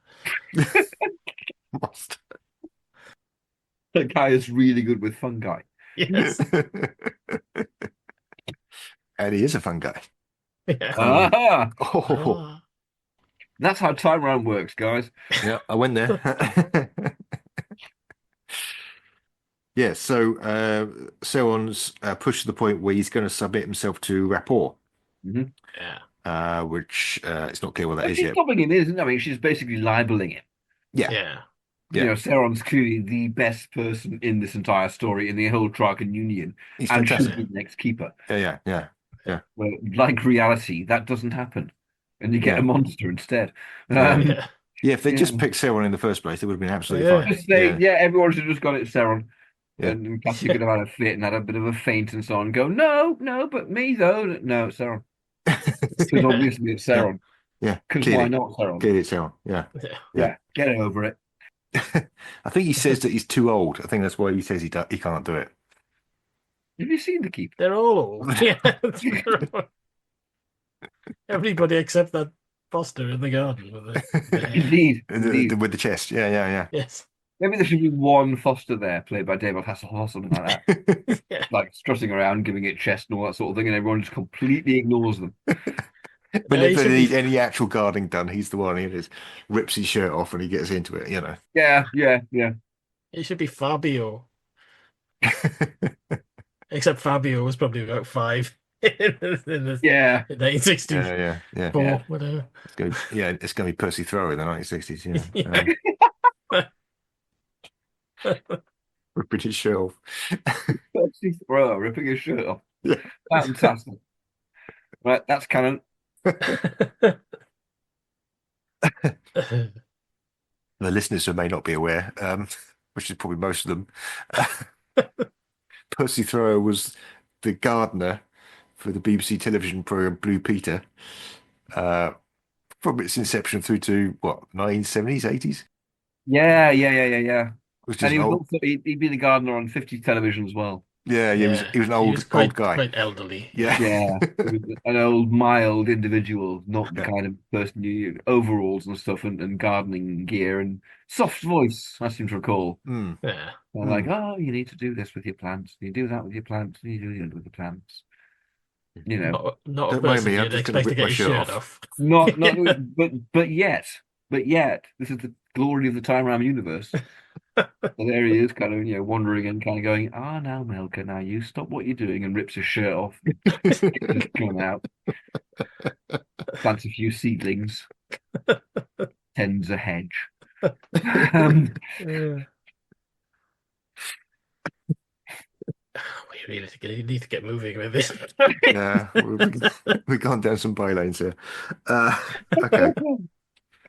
Monster. That guy is really good with fungi. Yes. And he is a fun guy. Yeah. That's how Time Round works, guys. Yeah, I went there. So Ceron's pushed to the point where he's going to submit himself to rapport. Mm-hmm. Yeah. Which it's not clear what that is she's yet. stopping him, isn't it? I mean, she's basically libeling him. Yeah. Ceron's clearly the best person in this entire story in the whole Traken Union. He's and fantastic. should be the next keeper. Yeah. Well, like reality, that doesn't happen. And you get a monster instead. If they just picked Ceron in the first place, it would have been absolutely fine. Just say, everyone should have just got it Ceron. Yeah. And Kassia could have had a fit and had a bit of a faint and so on. Go, no, but me though. No, Ceron. Because obviously it's Ceron. Yeah. Because why not Ceron? Clearly it's Ceron. Yeah. Get over it. I think he says that he's too old. I think that's why he says he can't do it. Have you seen the Keeper? They're all old. Yeah. Everybody except that Foster in the garden with the Indeed. With the chest. Yeah. Yes. Maybe there should be one Foster there, played by David Hasselhoff or something like that. Yeah. Like strutting around, giving it chest and all that sort of thing, and everyone just completely ignores them. But Yeah, if he they should need be. any actual guarding done, he's the one. He just rips his shirt off and he gets into it. Yeah, yeah, yeah. He should be Fabio. Except Fabio was probably about 5 in the Yeah. 1964, Yeah. whatever. It's going to be Percy Thrower in the 1960s. Ripping his shirt off. Bro, ripping his shirt off. Yeah. Fantastic. Right, that's canon. The listeners who may not be aware, which is probably most of them, Percy Thrower was the gardener for the BBC television program Blue Peter, from its inception through to what, 1970s, 80s? Yeah, yeah, yeah, yeah, yeah. Which And is he an was old, also he'd be the gardener on 50 television as well. yeah, Yeah, he was an he was old guy. quite elderly. Yeah. Yeah, he was an old, mild individual, not the Yeah. kind of person you overalls and stuff and gardening gear and soft voice, I seem to recall. Mm. Yeah. And like, oh, you need to do this with your plants. You do that with your plants. You do it with the plants. You know, Not a Don't mind person me, I'm you'd just gonna expect to rip get my his shirt shirt off. off. not, but yet, this is the glory of the Time Ram universe. And there he is, kind of, wandering and kind of going, now, Melka, now you stop what you're doing, and rips his shirt off, just come out, plants a few seedlings, tends a hedge. Yeah. We really need to get moving with this. Yeah, we've gone down some bylanes here. Okay.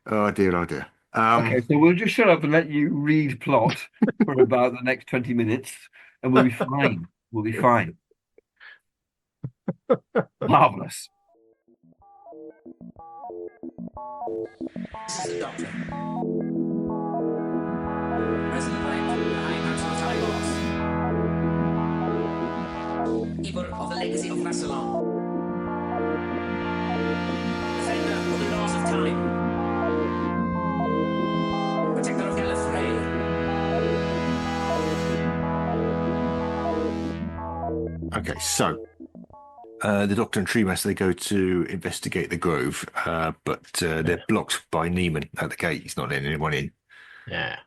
Oh dear, oh dear. Okay, so we'll just shut up and let you read plot for about the next 20 minutes, and we'll be fine. We'll be fine. Marvelous. This is the Doctor. Present life, I am Keeper of the legacy of Rassilon. Defender of the laws of time. Protector of Gallifrey. Okay, so the Doctor and Treemaster, they go to investigate the Grove, but they're blocked by Neiman at the gate. He's not letting anyone in. Yeah.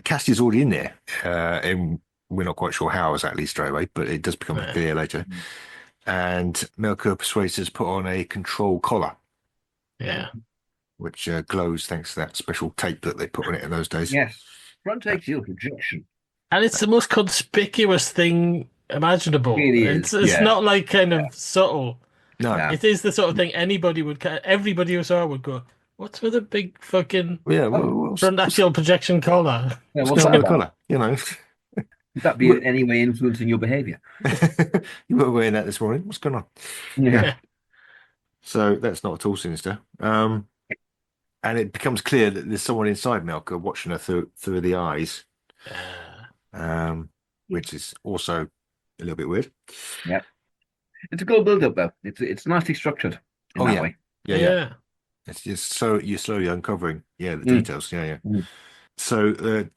Cassia's already in there, and we're not quite sure how exactly straight away, but it does become clear later. And Melkur persuades us to put on a control collar. Yeah. Which glows thanks to that special tape that they put on it in those days. Yes. Front axial projection. And it's the most conspicuous thing imaginable. It is, It's not like kind of subtle. No. It is the sort of thing everybody who saw it would go, what's with a big fucking front axial projection collar? Yeah, what's that collar? Would that be in any way influencing your behaviour? You were wearing that this morning. What's going on? Yeah. So that's not at all sinister. And it becomes clear that there's someone inside Melkur watching her through the eyes, which is also a little bit weird. Yeah, it's a good build-up though. It's nicely structured in that way. Yeah. It's just so you're slowly uncovering, the details. So the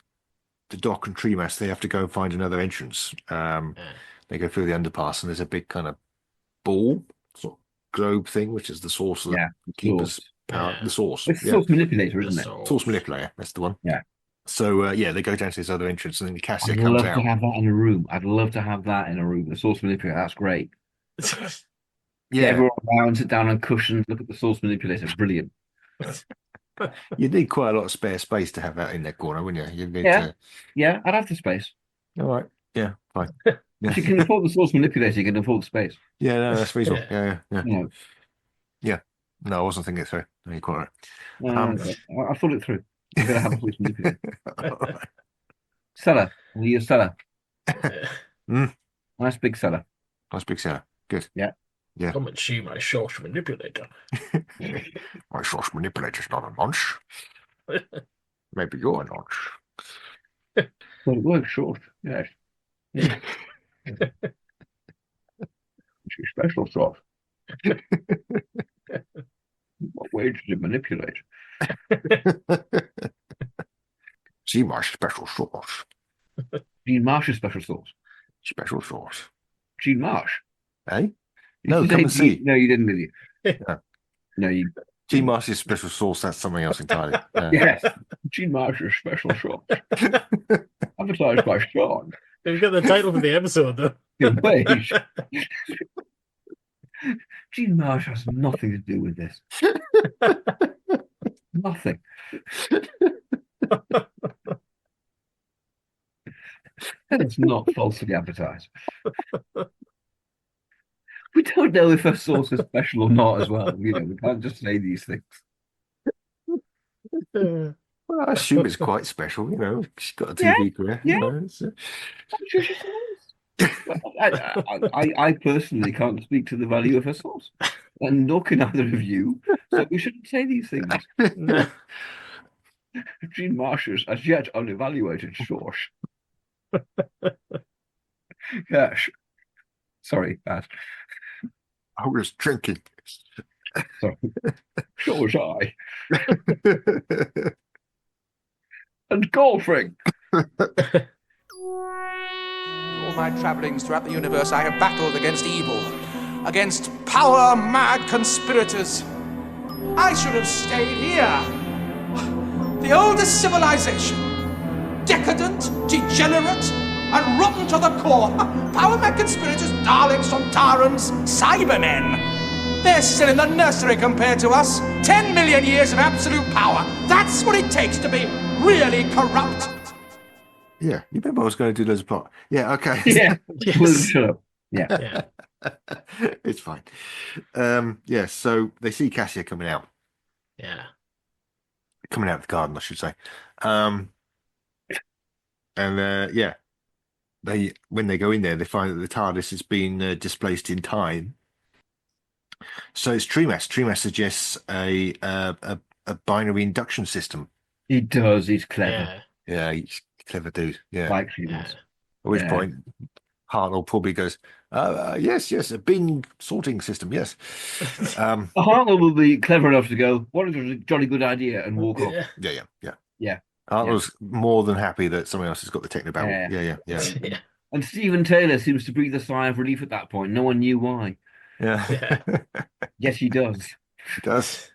Doc and Treemaster, they have to go and find another entrance. They go through the underpass, and there's a big kind of ball sort of globe thing, which is the source of the Keeper's power. The source. It's the source manipulator, isn't it? Source manipulator. That's the one. Yeah. So they go down to this other entrance, and then Kassia I'd comes love out. to have that in a room. I'd love to have that in a room. The source manipulator. That's great. Yeah. Everyone around, sit down on cushions, look at the source manipulator. Brilliant. You'd need quite a lot of spare space to have that in that corner, wouldn't you? You'd need Yeah, I'd have the space. All right. Yeah, fine. If you can afford the source manipulator, you can afford the space. Yeah, no, that's reasonable. Yeah. Yeah. No, I wasn't thinking it through. No, you're quite right. I thought it through. I'm going to have a source manipulator. Right. Cellar. Will you cellar? Mm. Nice big cellar. Nice big cellar. Good. Yeah. Come and see my source manipulator. My source manipulator's not a nonce. Maybe you're a nonce. Well, it works short. Yes. Yeah. She's special sauce. What way does it manipulate? See my special sauce. Gene Marsh's special sauce. Special sauce. Gene Marsh. Eh? Did No, you come say and see. No, you didn't, did you? Yeah. No, you. Gene Marsh's special sauce, that's something else entirely. Yes. Gene Marsh's special sauce. Advertised by Sean. We've got the title for the episode, though. Wait. Gene Marsh has nothing to do with this. Nothing. And it's not falsely advertised. We don't know if her sauce is special or not as well. We can't just say these things. Well, I assume it's quite special, She's got a TV career, I'm sure she's I personally can't speak to the value of her sauce. And nor can either of you. So we shouldn't say these things. No. Gene Marsh's as yet unevaluated sauce. Yes. Sorry, Pat. I was drinking. Sorry. So was I. And golfing. All my travellings throughout the universe, I have battled against evil, against power-mad conspirators. I should have stayed here. The oldest civilization. Decadent, degenerate, and rotten to the core. Power-mad conspirators, darlings from Tarans, Cybermen. They're still in the nursery compared to us. 10 million years of absolute power. That's what it takes to be really corrupt. Yeah, you remember I was going to do those plot. Yeah, okay. Yeah. Yes. Shut up. Yeah. It's fine. So they see Kassia coming out. Yeah. Coming out of the garden, I should say. When they go in there, they find that the TARDIS has been displaced in time. So it's Tremas. Tremas suggests a binary induction system. He does. He's clever. Yeah, he's a clever dude. Yeah. Like he was. At which point, Hartnell probably goes, yes, a bin sorting system, yes. Hartnell will be clever enough to go, what is a jolly good idea, and walk off. Yeah. Hartnell's more than happy that someone else has got the technobabble. Yeah. And Stephen Taylor seems to breathe a sigh of relief at that point. No one knew why. Yeah. Yes, he does. He does.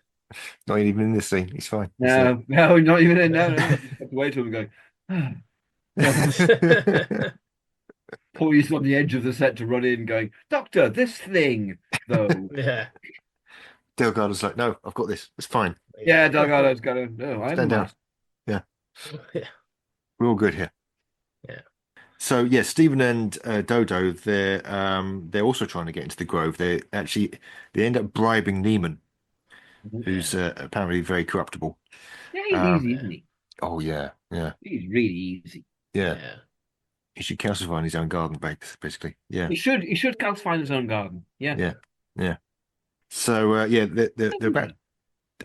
Not even in this scene. He's fine. No, not even in. No. Just have to wait till him going. Poised on the edge of the set to run in, going, Doctor, this thing, though. Yeah. Delgado's like, no, I've got this. It's fine. Yeah, Delgado's got to. No, I stand down. Yeah. Yeah. We're all good here. Yeah. So Stephen and Dodo, they're also trying to get into the Grove. They end up bribing Neiman, who's apparently very corruptible. Yeah, he's easy, isn't he? Oh yeah. He's really easy. Yeah. He should calcify in his own garden, basically. Yeah. He should calcify in his own garden. Yeah. Yeah. So they're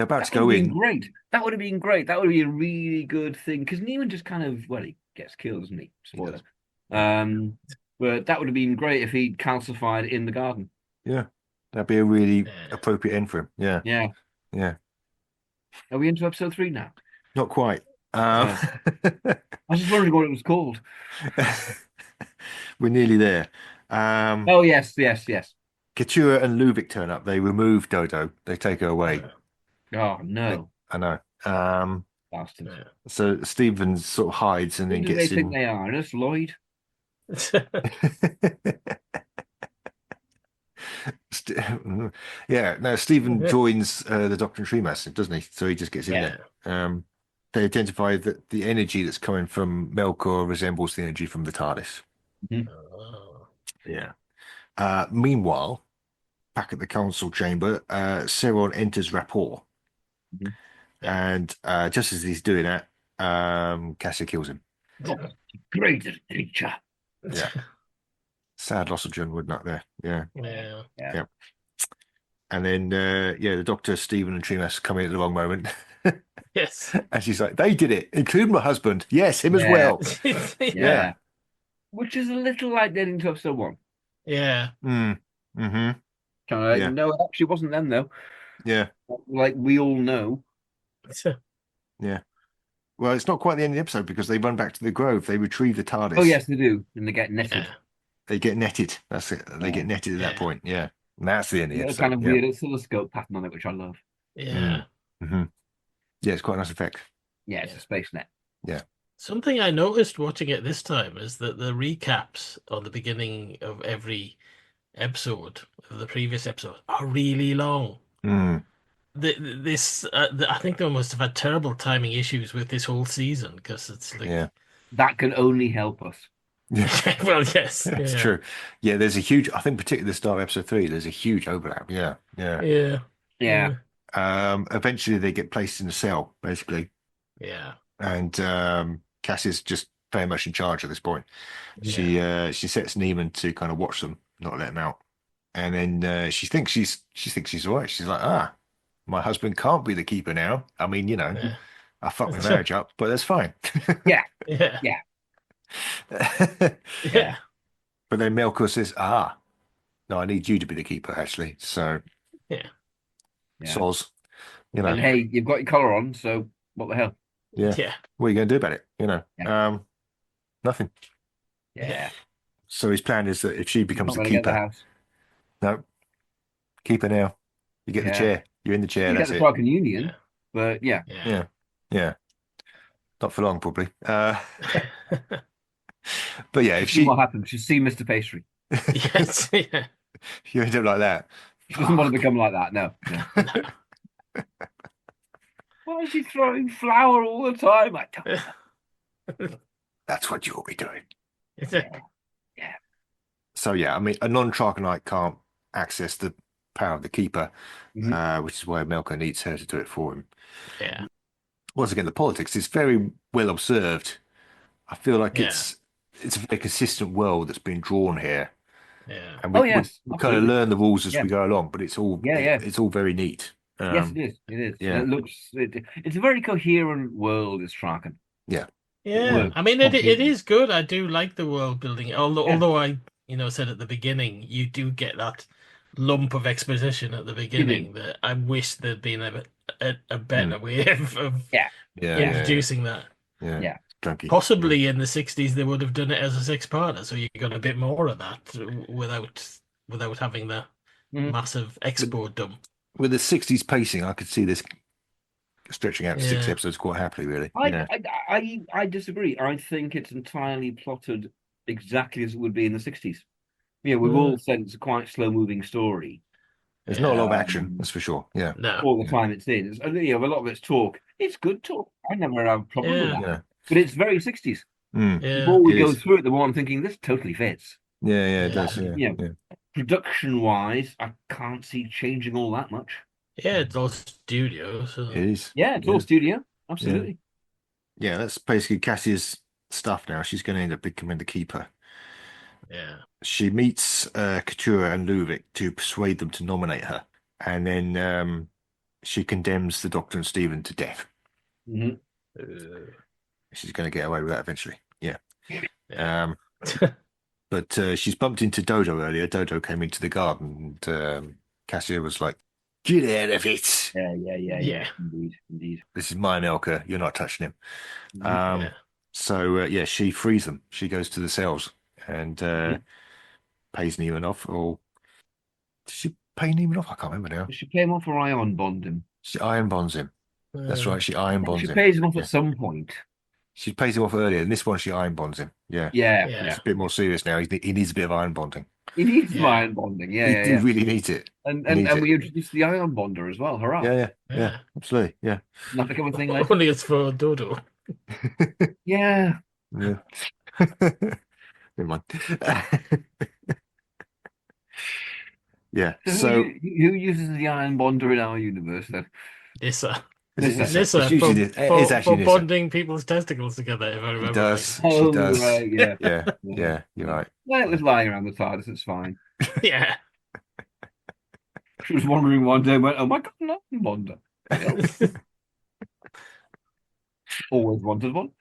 about to go in. Great. That would have been great. That would be a really good thing because Neiman just kind of he gets killed, doesn't he? Spoiler. But that would have been great if he'd calcified in the garden. Yeah. That'd be a really appropriate end for him. Yeah. Yeah. Are we into episode 3 now? Not quite. I was just wondering what it was called. We're nearly there. Oh yes. Keturah and Lubick turn up. They remove Dodo. They take her away. Oh no! I know. Bastards. So Stephen sort of hides and then Who do gets they in. think they are? Just Lloyd. Stephen joins the Doctor and Tremas, doesn't he? So he just gets in there. They identify that the energy that's coming from Melkor resembles the energy from the TARDIS. Mm-hmm. Yeah. Meanwhile, back at the council chamber, Seron enters rapport. Mm-hmm. And just as he's doing that, Kassia kills him. Great creature. Yeah. Sad loss of John Woodnut there. Yeah. And then, the Doctor, Stephen, and Tremas come in at the wrong moment. Yes. And she's like, they did it, including my husband. Yes, him as well. Yeah. Which is a little like getting to episode 1. Yeah. Mm-hmm. No, it actually wasn't them, though. Yeah. Like we all know. Yeah. Well, it's not quite the end of the episode because they run back to the Grove. They retrieve the TARDIS. Oh yes, they do, and they get netted. They get netted. That's it. They get netted at that point. Yeah, and that's the end of the episode. Kind of weird oscilloscope pattern on it, which I love. Yeah. Mm-hmm. Yeah, it's quite a nice effect. Yeah, it's a space net. Yeah. Something I noticed watching it this time is that the recaps on the beginning of every episode of the previous episode are really long. Mm. I think they must have had terrible timing issues with this whole season because it's like that can only help us. Yeah. Well, yes, that's true. Yeah, there's a huge. I think particularly the start of episode 3, there's a huge overlap. Yeah. Eventually, they get placed in a cell, basically. Yeah. And Cassia's just very much in charge at this point. She sets Neiman to kind of watch them, not let them out. And then she thinks she's all right. She's like, my husband can't be the keeper now. I mean, I fucked my marriage up, but that's fine. Yeah. Yeah. But then Melkor says, no, I need you to be the keeper, actually. So, soz, And hey, you've got your collar on, so what the hell? Yeah. What are you going to do about it? Nothing. Yeah. So his plan is that if she becomes the keeper, keeper now. You get the chair. You're in the chair. You That's get the it. fucking union, but yeah. Not for long, probably. But yeah, if see what happens, you see Mr. Pastry. Yes, yeah. You end up like that. She doesn't want to become like that. No. Why is he throwing flour all the time? I don't know. That's what you'll be doing. Yeah. So yeah, I mean, a non-Trakenite can't access the power of the keeper, which is why Melkor needs her to do it for him. Yeah. Once again, the politics is very well observed. I feel like it's a very consistent world that's been drawn here. Yeah. And we kind of learn the rules as we go along, but it's all it's all very neat. Yes, it is. It is. Yeah. It's a very coherent world, is Traken. Yeah. Yeah. I mean, it is good. I do like the world building. Although I, said at the begining, you do get that lump of exposition at the beginning that I wish there'd been a better way of introducing that. Yeah. Drunky. Possibly in the 60s they would have done it as a 6-parter, so you got a bit more of that without having the massive export dump. With the 60s pacing, I could see this stretching out to 6 episodes quite happily, really. I disagree. I think it's entirely plotted exactly as it would be in the 60s. Yeah, we've all said it's a quite slow-moving story. There's not a lot of action, that's for sure. Yeah. No. All the time it's in. A lot of it's talk. It's good talk. I never have a problem with that. Yeah. But it's very 60s. Before we go through it, the more I'm thinking, this totally fits. Yeah, it does. Production-wise, I can't see changing all that much. Yeah, it's all studio. So. It is. Yeah, it's all studio. Absolutely. Yeah, that's basically Cassia's stuff now. She's going to end up becoming the keeper. Yeah. She meets Katura and Ludovic to persuade them to nominate her. And then she condemns the Doctor and Stephen to death. She's going to get away with that eventually. Yeah. But she's bumped into Dodo earlier. Dodo came into the garden and Kassia was like, get out of it. Yeah. Indeed. This is my Melkor. You're not touching him. So, she frees them. She goes to the cells and pays Neiman off. Or did she pay Neiman off? I can't remember now. She came off or iron bond him. She iron bonds him. That's right. She iron bonds him. She pays him off at some point. She pays him off earlier, and this one she iron bonds him. Yeah. It's a bit more serious now. He needs a bit of iron bonding. He needs some iron bonding. He really needs it. And we introduced the iron bonder as well. Hurrah! Yeah, absolutely. Yeah. Not become a thing later. Only it's for Dodo. Yeah. Never mind. So who uses the iron bonder in our universe then? Nissa. Nissa for bonding people's testicles together, if I remember. She does. Right. She does. Right, Yeah, you're right. Yeah, it was lying around the TARDIS, it's fine. Yeah. She was wandering one day and went, oh my god, an iron bonder. Always wanted one.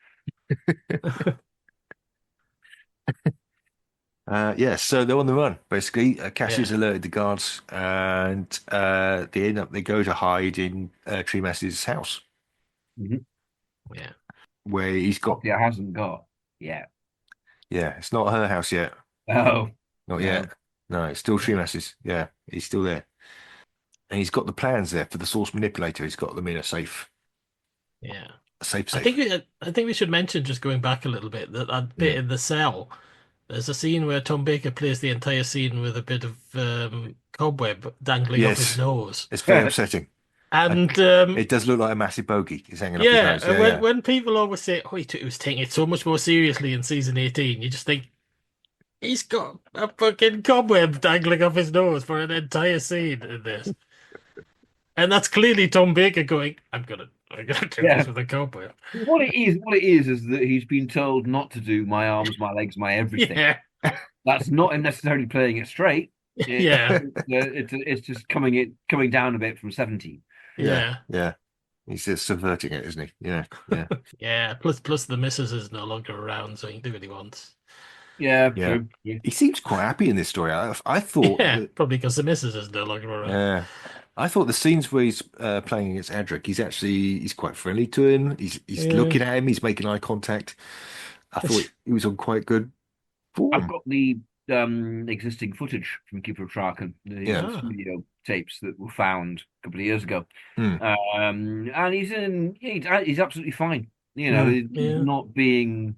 So they're on the run, basically. Cassie's alerted the guards, and they go to hide in Treemass's house. Yeah. where he's got. Kassia hasn't got. Yeah. Yeah, it's not her house yet. Oh, Not no. yet. No, it's still Tremas's. Yeah, he's still there. And he's got the plans there for the source manipulator. He's got them in a safe. Yeah. A safe. I think we should mention, just going back a little bit, that bit in the cell. There's a scene where Tom Baker plays the entire scene with a bit of cobweb dangling off his nose. It's very upsetting. And it does look like a massive bogey. It's hanging off his nose. Yeah, when people always say, "Oh, he was taking it so much more seriously in season 18," you just think he's got a fucking cobweb dangling off his nose for an entire scene in this. And that's clearly Tom Baker going, I'm gonna do this with a cobweb. What it is that he's been told not to do my arms, my legs, my everything. Yeah. That's not him necessarily playing it straight. It's just coming down a bit from 17. Yeah. He's just subverting it, isn't he? Yeah. Yeah. Plus the missus is no longer around, so he can do what he wants. Yeah. True. He seems quite happy in this story. I thought. Yeah, probably because the missus is no longer around. Yeah. I thought the scenes where he's playing against Adric, he's quite friendly to him. He's looking at him. He's making eye contact. I thought he was on quite good form. I've got the existing footage from Keeper of Traken, the studio tapes that were found a couple of years ago, and he's absolutely fine. He's not being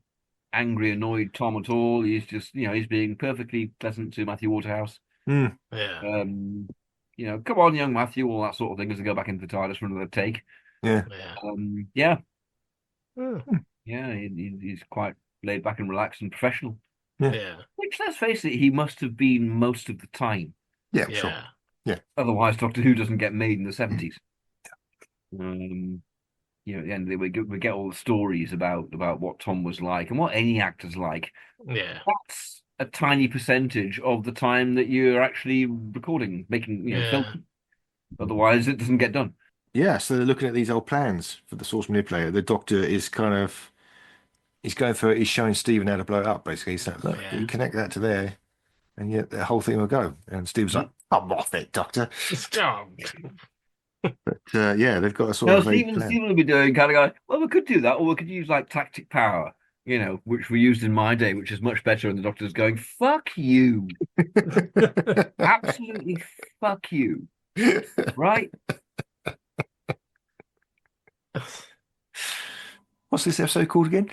angry, annoyed Tom at all. He's just he's being perfectly pleasant to Matthew Waterhouse. Come on, young Matthew, all that sort of thing as they go back into the TARDIS for another take. He's quite laid back and relaxed and professional. Which, let's face it, he must have been most of the time. Yeah, sure. Yeah. Otherwise, Doctor Who doesn't get made in the 70s. At the end of the day, we get all the stories about what Tom was like and what any actor's like. Yeah. That's a tiny percentage of the time that you're actually recording, making, film. Otherwise, it doesn't get done. Yeah, so they're looking at these old plans for the source manipulator. The Doctor is he's going through it. He's showing Stephen how to blow it up, basically. He's like, look, you connect that to there, and yet the whole thing will go. And Steve's like, I'm off it, Doctor. Stop. But they've got a sort of Stephen will be doing kind of going, well, we could do that, or we could use like tactic power, which we used in my day, which is much better. And the Doctor's going, fuck you. Absolutely fuck you. Right? What's this episode called again?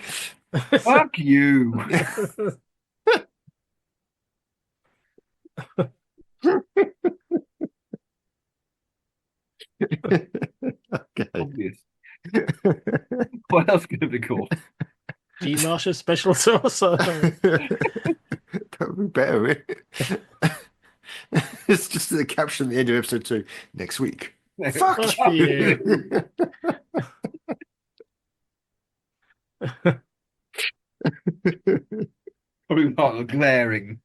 Fuck you. Okay. Obvious. What else could it be called? G. Marsh's special sauce. That would be better, right? It's just the caption at the end of episode 2. Next week. Fuck you. Probably not glaring.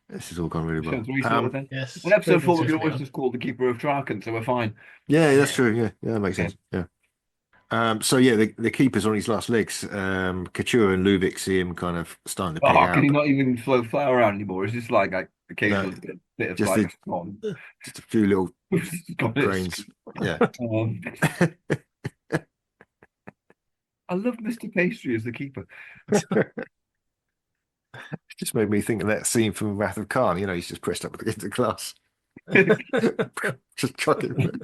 This has all gone really well. Yes. An episode 4 we can always just call The Keeper of Traken, so we're fine. Yeah, that's true. Yeah, that makes sense. Yeah. The keeper's on his last legs. Couture and Lubick see him kind of starting to peg out. Can he not even flow flower around anymore? It's just like occasional bit of just like just a few little grains. Yeah. I love Mr. Pastry as the keeper. It just made me think of that scene from Wrath of Khan. He's just pressed up against the glass. Just chucking.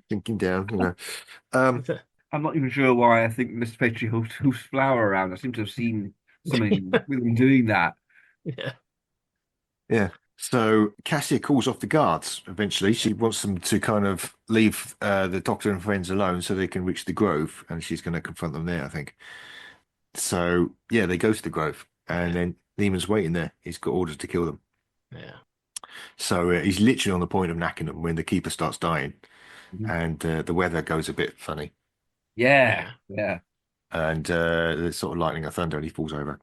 Thinking down, I'm not even sure why I think Mr. Pastry hoofs flour around. I seem to have seen something with him doing that. Yeah. So Kassia calls off the guards eventually. She wants them to kind of leave the Doctor and friends alone so they can reach the Grove, and she's going to confront them there, I think. So, they go to the Grove, and then Neiman's waiting there. He's got orders to kill them. Yeah. So he's literally on the point of knacking them when the Keeper starts dying, and the weather goes a bit funny. Yeah. And there's sort of lightning and thunder, and he falls over.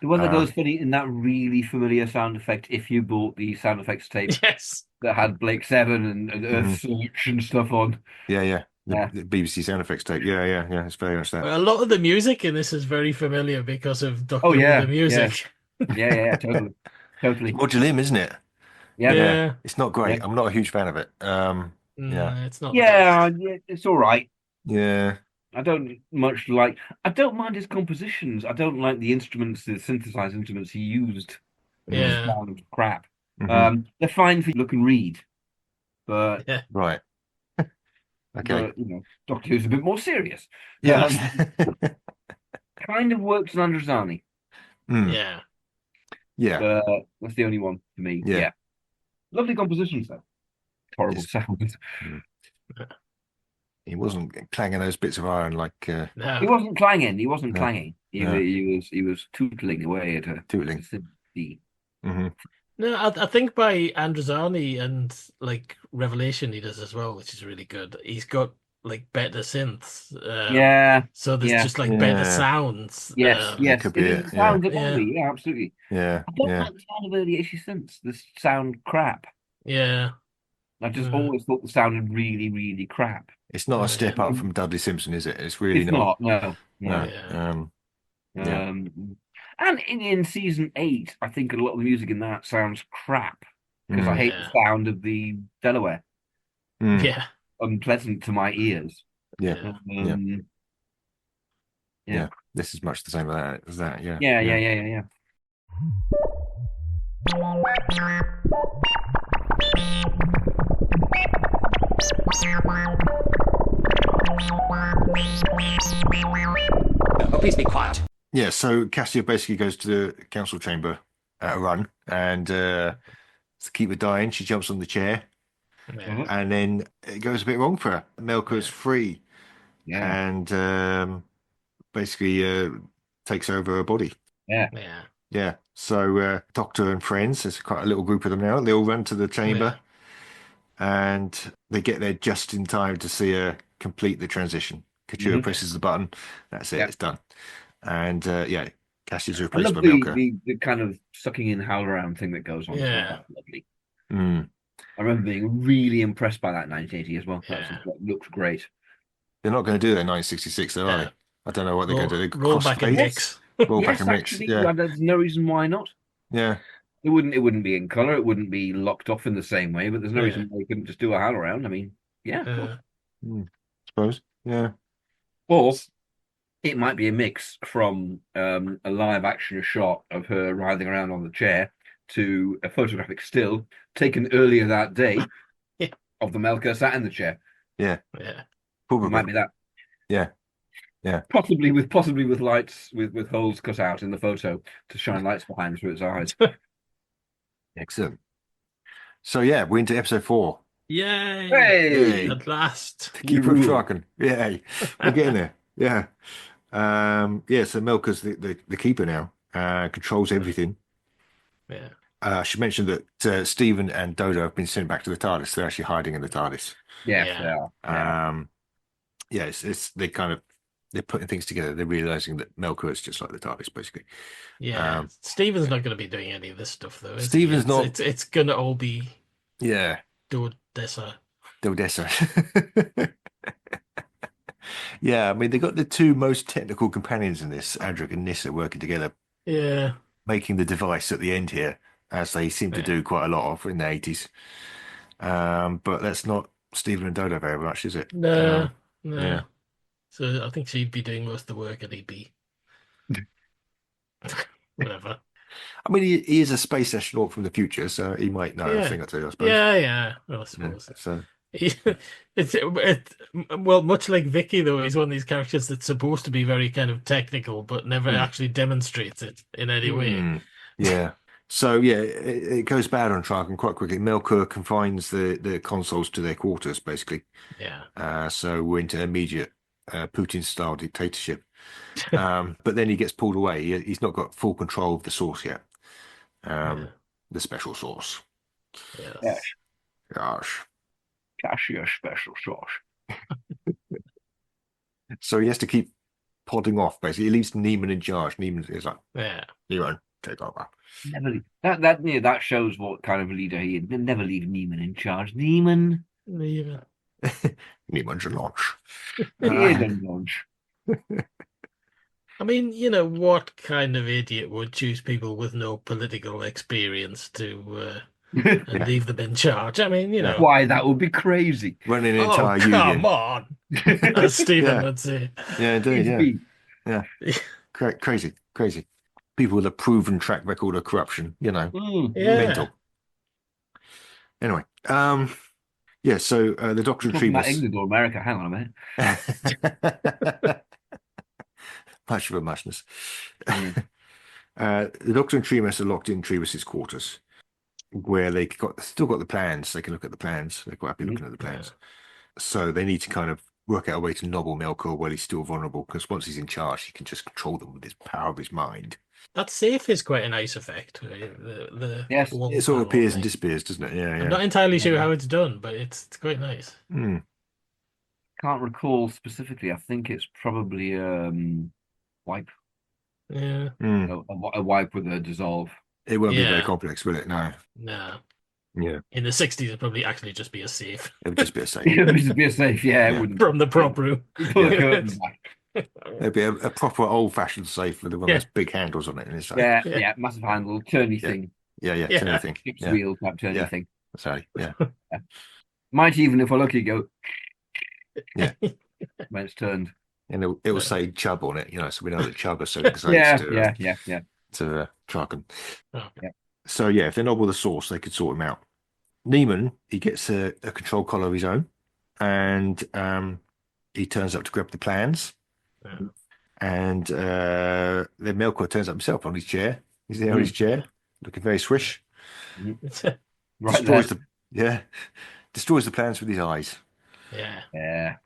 The one that goes funny in that really familiar sound effect, if you bought the sound effects tape that had Blake 7 and Earth Search and stuff on. Yeah. The BBC sound effects tape. Yeah. It's very much that. Well, a lot of the music in this is very familiar because of Doctor Who, yeah, the music. yeah, totally. Roger Lim, isn't it? Yeah. It's not great. Yeah. I'm not a huge fan of it. Yeah. It's not. Yeah, it's all right. Yeah. I don't mind his compositions. I don't like the instruments, the synthesized instruments he used. Yeah. Sound crap. Mhm. They're fine for look and read, but Right. Okay. but, Doctor Who's a bit more serious. Yeah. Kind of works on Androzani. Yeah. Yeah. That's the only one for me. Yeah. Yeah. Lovely compositions though. Horrible sounds. He wasn't clanging those bits of iron like. No. He wasn't clanging. He wasn't No. clanging. He No. was tootling away at a Tootling. symphony. Mm-hmm. No, I think by Androzani and like Revelation he does as well, which is really good. He's got like better synths. Yeah. So there's Yeah. just like better sounds. Yes, yes. could be It it, is sound yeah. early, yeah, absolutely. Yeah. I don't Yeah. like the sound of early 80s synths. The sound crap. Yeah. I just always thought the sounded really, really crap. It's not a step up from Dudley Simpson, is it? It's really It's not. not. No. Yeah. Yeah. And in season 8, I think a lot of the music in that sounds crap because I hate the sound of the Delaware. Yeah. Unpleasant to my ears. Yeah. Yeah. This is much the same as that. Yeah. Yeah. Please be quiet. Yeah, so Kassia basically goes to the council chamber at a run, and to keep her dying, she jumps on the chair, and then it goes a bit wrong for her. Melka's free, and basically takes over her body. Yeah. So Doctor and friends, there's quite a little group of them now. They all run to the chamber, and they get there just in time to see her complete the transition. Katura presses the button. That's it. It's done. And Cassia's I replaced love by Melka. the kind of sucking in howl around thing that goes on. Yeah. That's lovely. I remember being really impressed by that in 1980 as well. That looked great. They're not going to do that in 1966, though, are they? I don't know what they're going to do. Roll back and mix. Roll back and mix. Actually, Yeah. there's no reason why not. Yeah. It wouldn't be in color. It wouldn't be locked off in the same way. But there's no reason why you couldn't just do a howl around. I mean, Suppose. Yeah. Or it might be a mix from a live action shot of her writhing around on the chair to a photographic still taken earlier that day of the Melka sat in the chair. Yeah. Probably it might be that. Yeah. Possibly with lights with holes cut out in the photo to shine lights behind through its eyes. Excellent. So we're into episode 4. Yay! Hey! At last. Keeper of Traken. Yay. We're getting there. Yeah. So Melka's the keeper now. Controls everything. Yeah. I should mention that Stephen and Dodo have been sent back to the TARDIS. They're actually hiding in the TARDIS. Yes, they are. It's they're putting things together. They're realizing that Melka is just like the TARDIS, basically. Yeah. Stephen's not going to be doing any of this stuff, though. Stephen's not. It's going to all be. Dodessa. Yeah, I mean, they got the two most technical companions in this, Adric and Nyssa, working together. Yeah. Making the device at the end here, as they seem to do quite a lot of in the 80s. But that's not Stephen and Dodo very much, is it? No. Yeah. So I think she'd be doing most of the work and he'd be whatever. I mean, he is a space astronaut from the future, so he might know a thing or two, I suppose. Yeah. Well, I suppose. So well, much like Vicky, though, he's one of these characters that's supposed to be very kind of technical, but never actually demonstrates it in any way. Yeah. So it goes bad on Traken quite quickly. Melka confines the consoles to their quarters, basically. Yeah. So we're into immediate Putin-style dictatorship. But then he gets pulled away. He's not got full control of the source yet. The special source. Yes. Gosh. Kassia special sauce. So he has to keep podding off, basically. He leaves Neiman in charge. Neiman is like, yeah, Neiman, take over. Never leave. That shows what kind of leader he is. Never leave Neiman in charge. Neiman. Niemand's a launch. He is a launch. I mean, what kind of idiot would choose people with no political experience to and leave them in charge? I mean, Why, that would be crazy. Running an Oh, entire come union. on, as Stephen Yeah. would say. Yeah, indeed. It's Yeah. Crazy. People with a proven track record of corruption, Yeah. mental. Anyway, yeah, so the Doctor and talking about Tremas. England or America. Hang on a minute. Much of a muchness. Mm. The Doctor and Tremas are locked in Tremas's quarters, where they still got the plans. They can look at the plans. They're quite happy looking at the plans. So they need to kind of work out a way to nobble Melkor while he's still vulnerable, because once he's in charge, he can just control them with his power of his mind. That safe is quite a nice effect. Yes, it sort of appears and disappears, doesn't it? Yeah, I'm not entirely sure how it's done, but it's quite nice. Mm. Can't recall specifically. I think it's probably wipe. Yeah. A wipe with a dissolve. It won't be very complex, will it? No. No. Yeah. In the 60s, it'd probably actually just be a safe. It would just be a safe. It would just be a safe, yeah. It wouldn't. From the prop room. Pull the curtains back. It'd be a proper old-fashioned safe with one of those big handles on it. And it's like, Yeah, massive handle, turny thing. Yeah, turny thing. Ship's wheel type turny thing. Sorry, yeah. Might even, if I look, go. Yeah. When it's turned. And it will say Chubb on it, so we know that Chubb are selling saves to Traken. So, if they nobble the source, they could sort him out. Neiman, he gets a control collar of his own, and he turns up to grab the plans. And then Melkor turns up himself on his chair. He's there on his chair, looking very swish. Destroys the plans with his eyes. Yeah.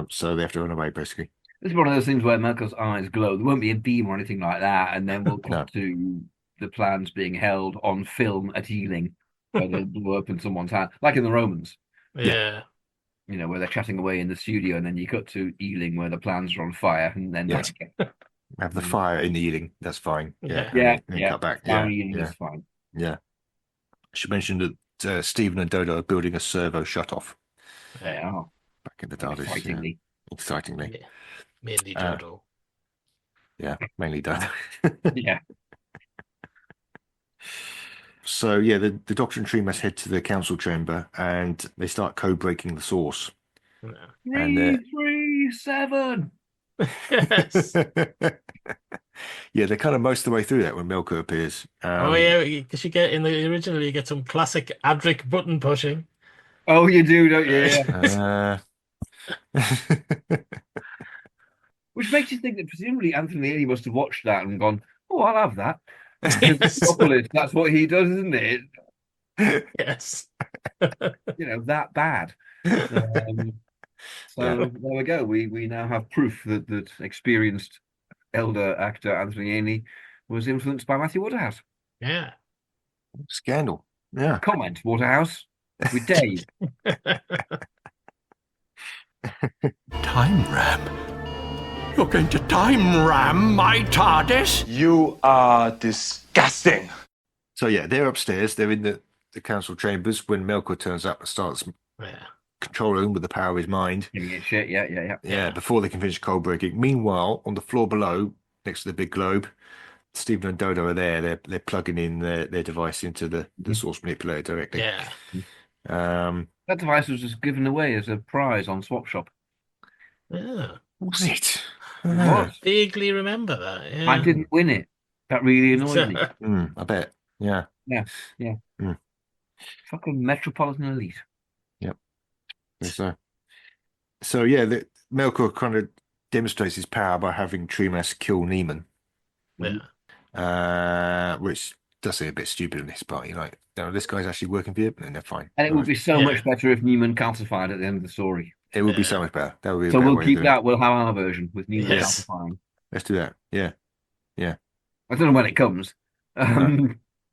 So they have to run away, basically. This is one of those things where Melkor's eyes glow. There won't be a beam or anything like that, and then we'll come to the plans being held on film at Ealing, where they blew up in someone's hand, like in the Romans. Yeah. Where they're chatting away in the studio, and then you cut to Ealing, where the plans are on fire, and then Have the fire in the Ealing. That's fine. Yeah. Cut back. Ealing is fine. Yeah. I should mention that Stephen and Dodo are building a servo shut-off. They are. Back in the TARDIS. Excitingly. Excitingly. Mainly Dodo. Yeah, mainly Dodo. Yeah. So, the Doctor and Tremas head to the council chamber, and they start code-breaking the source. 337. Yes. They're kind of most of the way through that when Melkor appears. Because you get originally you get some classic Adric button pushing. Oh, you do, don't you? Yeah. Which makes you think that presumably Anthony Ely must have watched that and gone, "Oh, I'll have that." That's what he does, isn't it? Yes. That bad. There we go. We now have proof that experienced elder actor Anthony Ely was influenced by Matthew Waterhouse. Yeah. Scandal. Yeah. Comment, Waterhouse. We dare you. Time ram? You're going to time ram my TARDIS? You are disgusting. So they're upstairs. They're in the council chambers when Melkor turns up and starts controlling them with the power of his mind. Shit. Yeah. Before they can finish cold breaking. Meanwhile, on the floor below, next to the big globe, Stephen and Dodo are there. They're plugging in their device into the source manipulator directly. Yeah. That device was just given away as a prize on Swap Shop. Yeah. Was it? I vaguely remember that. Yeah. I didn't win it. That really annoyed me. I bet. Yeah. Yeah. Fucking Metropolitan Elite. Yep. So Melkor kind of demonstrates his power by having Tremas kill Neiman. Yeah. Which does seem a bit stupid on his part. You're like, no, this guy's actually working for you, and they're fine. And it would be so much better if Neiman calcified at the end of the story. It would be so much better. That would be. So we'll keep that. We'll have our version with Neiman calcifying. Let's do that. Yeah. I don't know when it comes,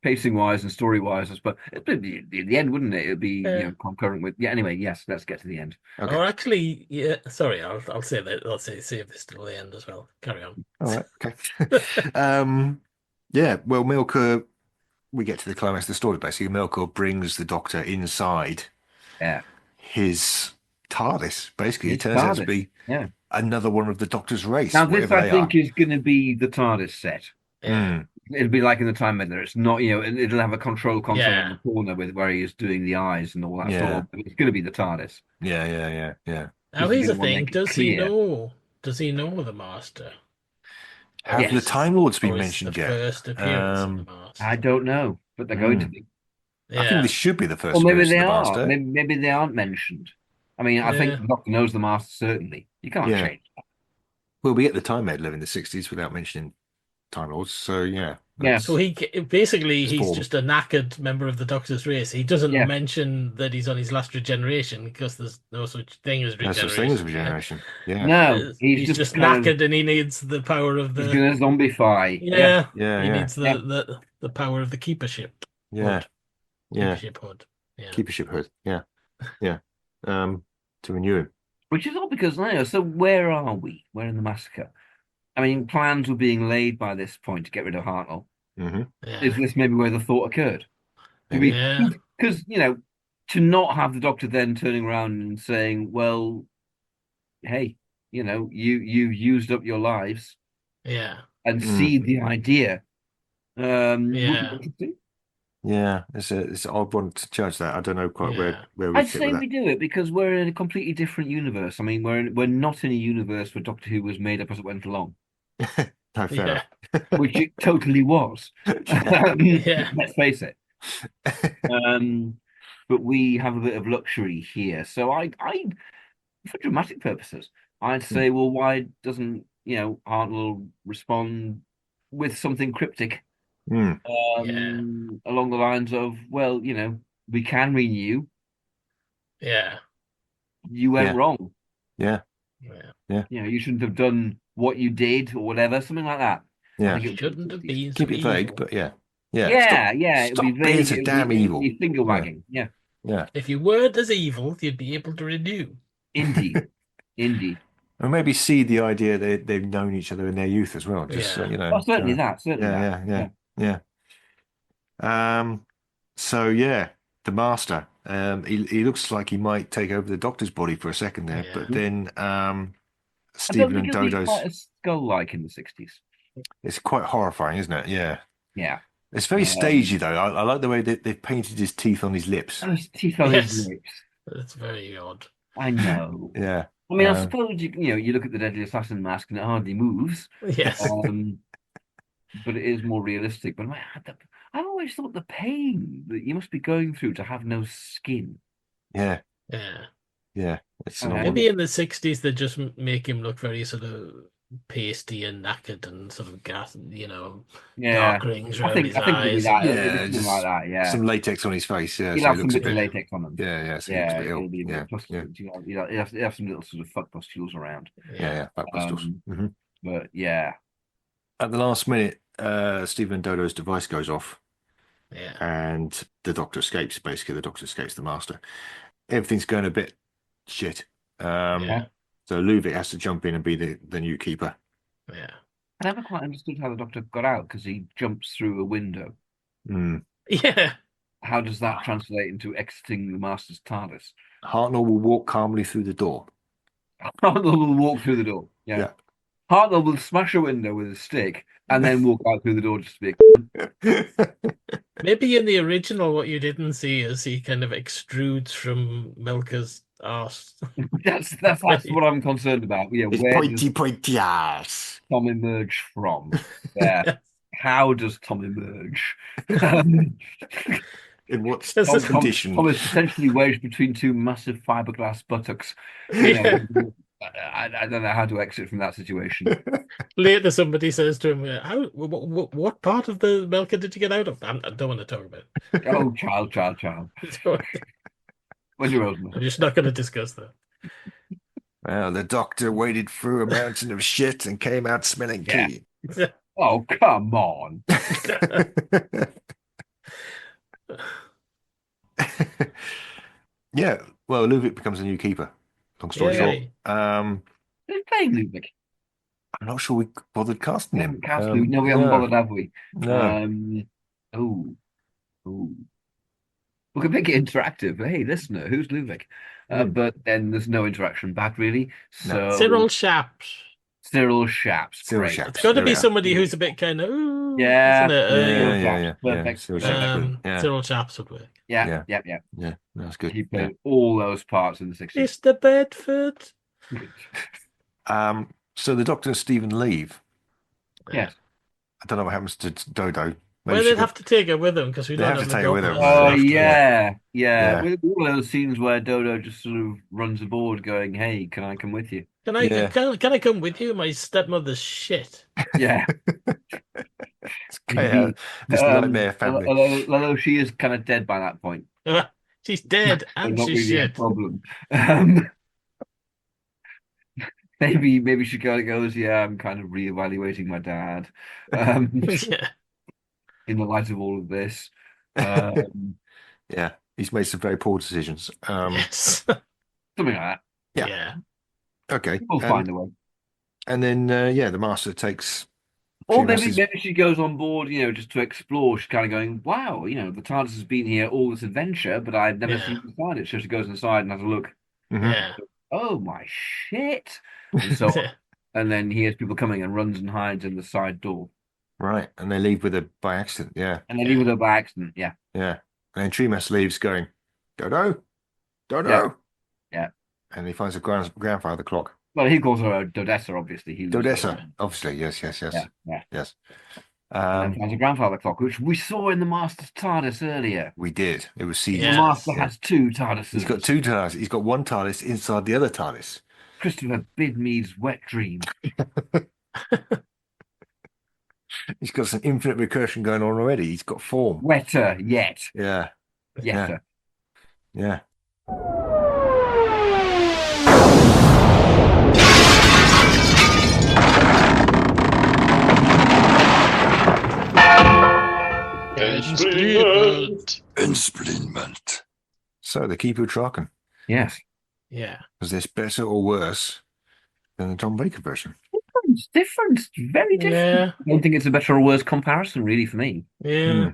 pacing wise and story wise, but it'd be in the end, wouldn't it? It'd be concurrent with. Yeah. Anyway, yes. Let's get to the end. Okay. Or actually, Sorry, I'll say that. I'll save this till the end as well. Carry on. All right. Okay. Well, Melkor. We get to the climax of the story. Basically, Melkor brings the Doctor inside. Yeah. his TARDIS. Basically, His it turns out to TARDIS, be yeah. another one of the Doctor's race. Now, this, whatever I they think, are. is going to be the TARDIS set. Mm. It'll be like in the Time Meddler. It's not, it'll have a control console in Yeah. the corner with where he is doing the eyes and all that Yeah. stuff. It's going to be the TARDIS. Yeah. Now This is here's the gonna thing: make it does he clear. know? Does he know the Master? Have the Yes. Time Lords been Or is mentioned the yet? first appearance of the Master? I don't know, but they're going to be. I think this should be the first Or maybe appearance they of the are. Master. Maybe they aren't mentioned. I mean, I think Yeah. the Doctor knows the Master, certainly. You can't Yeah. change that. Well, we get the Time Meddler in the 60s without mentioning Time Lords, so yeah. Yeah. So he's form. just a knackered member of the Doctor's race. He doesn't Yeah. mention that he's on his last regeneration because there's no such thing as No regeneration. such thing as regeneration. Yeah. No, he's just kind of- knackered and he needs the power of He's the going to zombify. yeah. Yeah, He yeah. needs the power of the keeper ship. Yeah. Hood. Yeah. Keeper ship hood. Yeah. Keeper ship hood. Yeah. Yeah. To renew him. Which is odd because now, so where are we? We're in the massacre. I mean, plans were being laid by this point to get rid of Hartnell. Mm-hmm. Yeah. Is this maybe where the thought occurred? Yeah. Because, to not have the Doctor then turning around and saying, well, hey, you've used up your lives Yeah. and see the idea. Yeah. would be interesting. Yeah, it's an odd one to judge that. I don't know quite where we I'd fit say with we that. do it because we're in a completely different universe. I mean, we're not in a universe where Doctor Who was made up as it went along. No, fair enough. Which it totally was. Yeah. Let's face it. But we have a bit of luxury here. So I for dramatic purposes, I'd say, well, why doesn't, Hartnell respond with something cryptic? Along the lines of, well, we can renew. Yeah. You went wrong. Yeah. You shouldn't have done what you did or whatever, something like that. Yeah. He shouldn't have been Keep so it vague, evil. but yeah. Yeah. Stop It'd be being vague. so It'd damn be evil. finger wagging. Yeah. Yeah. If you weren't as evil, you'd be able to renew. Indeed. Or maybe see the idea that they've known each other in their youth as well. Just Certainly that. Yeah. So yeah, the Master. He looks like he might take over the Doctor's body for a second there, but then Stephen and Dodo's. Quite a skull-like in the 60s. It's quite horrifying, isn't it? Yeah. Yeah. It's very stagey though. I like the way they've painted his teeth on his lips. His teeth on his lips. That's very odd. I know. Yeah. I mean, I suppose you look at the Deadly Assassin mask and it hardly moves. Yes. But it is more realistic. But I've always thought the pain that you must be going through to have no skin. Yeah. Yeah. It's maybe in the 60s they just make him look very sort of pasty and knackered and sort of dark rings around his eyes. Just like that. Yeah. Some latex on his face. Yeah. He'll so have he some looks a bits of bit. latex on him. Yeah. So Yeah. he looks a He'll be a bit bit pustules. He'll have some little sort of fuck pustules around. Yeah. Fat pustules. But yeah. At the last minute, Stephen and Dodo's device goes off. Yeah. And the Doctor escapes. Basically, the Doctor escapes the Master. Everything's going a bit shit. So Luvic has to jump in and be the new keeper. Yeah. I never quite understood how the Doctor got out because he jumps through a window. Yeah. How does that translate into exiting the Master's TARDIS? Hartnell will walk calmly through the door. Hartnell will walk through the door. Yeah. Hartnell will smash a window with a stick and then walk out through the door just to be. Maybe in the original, what you didn't see is he kind of extrudes from Milker's arse. That's what I'm concerned about. Yeah, it's where pointy ass. Tom emerge from? Yeah. How does Tom emerge? In what condition? Tom is potentially wedged between two massive fiberglass buttocks. I don't know how to exit from that situation. Later, somebody says to him, what part of the Milker did you get out of? I don't want to talk about it. Oh, child. When you're old enough. I'm just not going to discuss that. Well, the Doctor waded through a mountain of shit and came out smelling clean. Oh, come on. Yeah, well, Luvic becomes a new keeper. Long story short. Who's playing Luvic? I'm not sure we bothered casting him. No, we haven't bothered, have we? No. We can make it interactive. Hey, listener, who's Luvic? but then there's no interaction back really. So Cyril Shaps. Cyril Shaps. Cyril Great. Shaps. It's got to There we be are. somebody who's a bit kind of, ooh, Yeah. isn't it? Cyril Yeah. Shaps. Perfect. Cyril Shaps. Yeah. Cyril Shaps would work. Yeah. Yeah, that's good. He played all those parts in the 60s. Mr. Bedford. So the Doctor and Stephen leave. Yes. I don't know what happens to Dodo. Maybe Well, she they'd got- have to take her with them because we They don't have have to take her with them. Oh, after. yeah. With all those scenes where Dodo just sort of runs aboard going, hey, can I come with you? Can I come with you? My stepmother's shit. Yeah. This nightmare family. Although she is kind of dead by that point. She's dead and not she's really a shit. problem. Maybe she kind of goes, yeah, I'm kind of reevaluating my dad. Yeah. In the light of all of this. Yeah, he's made some very poor decisions. Yes. Something like that. Yeah. Okay. We'll find a way. And then, the Master takes... Or maybe she goes on board, just to explore. She's kind of going, wow, the TARDIS has been here all this adventure, but I've never seen inside it. So she goes inside and has a look. Yeah. Oh, my shit. And so and then he hears people coming and runs and hides in the side door. Right, and they leave with her by accident, yeah. And they leave with her by accident, yeah. Yeah. And then Tremas leaves going, Dodo? Yeah. And he finds a grandfather clock. Well, he calls her Dodessa, obviously. Dodessa, obviously, yes. Yeah. Yes. And finds a grandfather clock, which we saw in the Master's TARDIS earlier. We did. It was season. The Master has two TARDISes. He's got two TARDIS. He's got one TARDIS inside the other TARDIS. Christopher Bidmead's wet dream. He's got some infinite recursion going on already. He's got form. Wetter yet. Yeah. Yetter. Yeah. Ensplinment. So the Keeper of Traken. Yes. Yeah. Was this better or worse than the Tom Baker version? Different. Very different. Yeah. I don't think it's a better or worse comparison, really, for me. Yeah.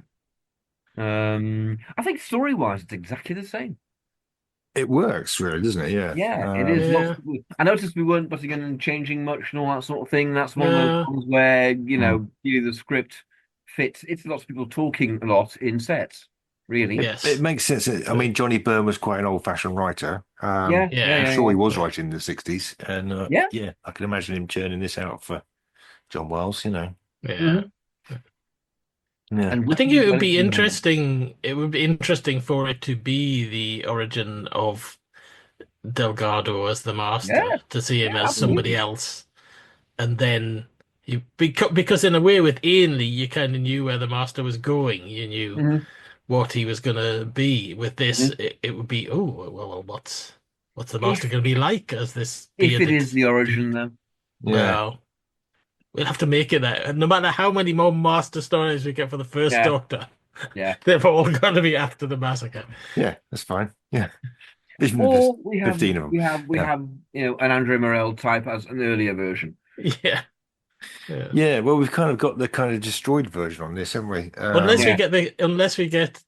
I think story-wise, it's exactly the same. It works, really, doesn't it? Yeah. Yeah, it is. I noticed we weren't putting in and changing much and all that sort of thing. That's one of those ones where, the script fits. It's lots of people talking a lot in sets, really. Yes. It makes sense. I mean, Johnny Byrne was quite an old-fashioned writer. I'm sure he was writing in the 60s. And I can imagine him churning this out for John Wells, Yeah. Yeah. I think it would be interesting. It would be interesting for it to be the origin of Delgado as the Master, to see him as somebody else, and then because in a way with Ainley, you kind of knew where the Master was going. You knew what he was going to be. With this, it would be what's the Master going to be like as this? If it is the origin, then well. We'll have to make it that. No matter how many more Master stories we get for the first Doctor, they've all got to be after the massacre. Yeah, that's fine. Yeah. Or we have 15 of them. We have an Andre Morel type as an earlier version. Yeah. Yeah, well, we've kind of got the kind of destroyed version on this, haven't we? Unless we get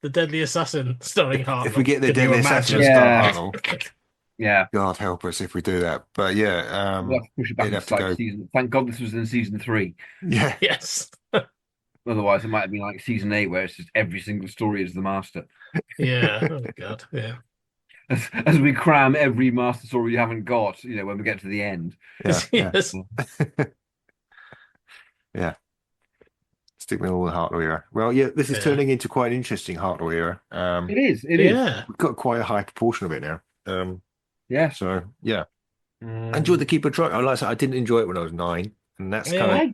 the Deadly Assassin starring Hartnell. If we get the Deadly Assassin starring Hartnell. Yeah. God help us if we do that. But yeah, we'll have to push it back to like season. Thank God this was in season 3. Yeah. Yes. Otherwise, it might have been like season 8, where it's just every single story is the Master. Yeah. Oh God. Yeah. As we cram every Master story you haven't got, when we get to the end. Yeah. Yes. Yeah. Stick with all the Hartnell era. Well, yeah, this is turning into quite an interesting Hartnell era. It is. Yeah. We've got quite a high proportion of it now. Yeah. So yeah, I enjoyed the Keeper of Traken. Like I said, I didn't enjoy it when I was 9, and that's kind of. I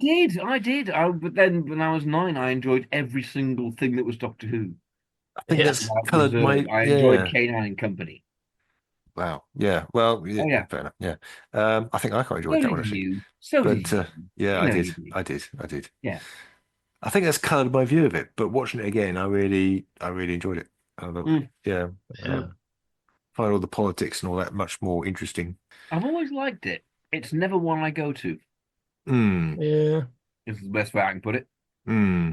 did. But then when I was 9, I enjoyed every single thing that was Doctor Who. I think that's coloured my. I enjoyed K9 Company. Wow. Yeah. Well. Yeah, fair enough. Yeah. I think I quite enjoyed that one actually. I did. Yeah. I think that's coloured my view of it. But watching it again, I really enjoyed it. Yeah. Find all the politics and all that much more interesting. I've always liked it. It's never one I go to. Yeah. This is the best way I can put it. Yeah.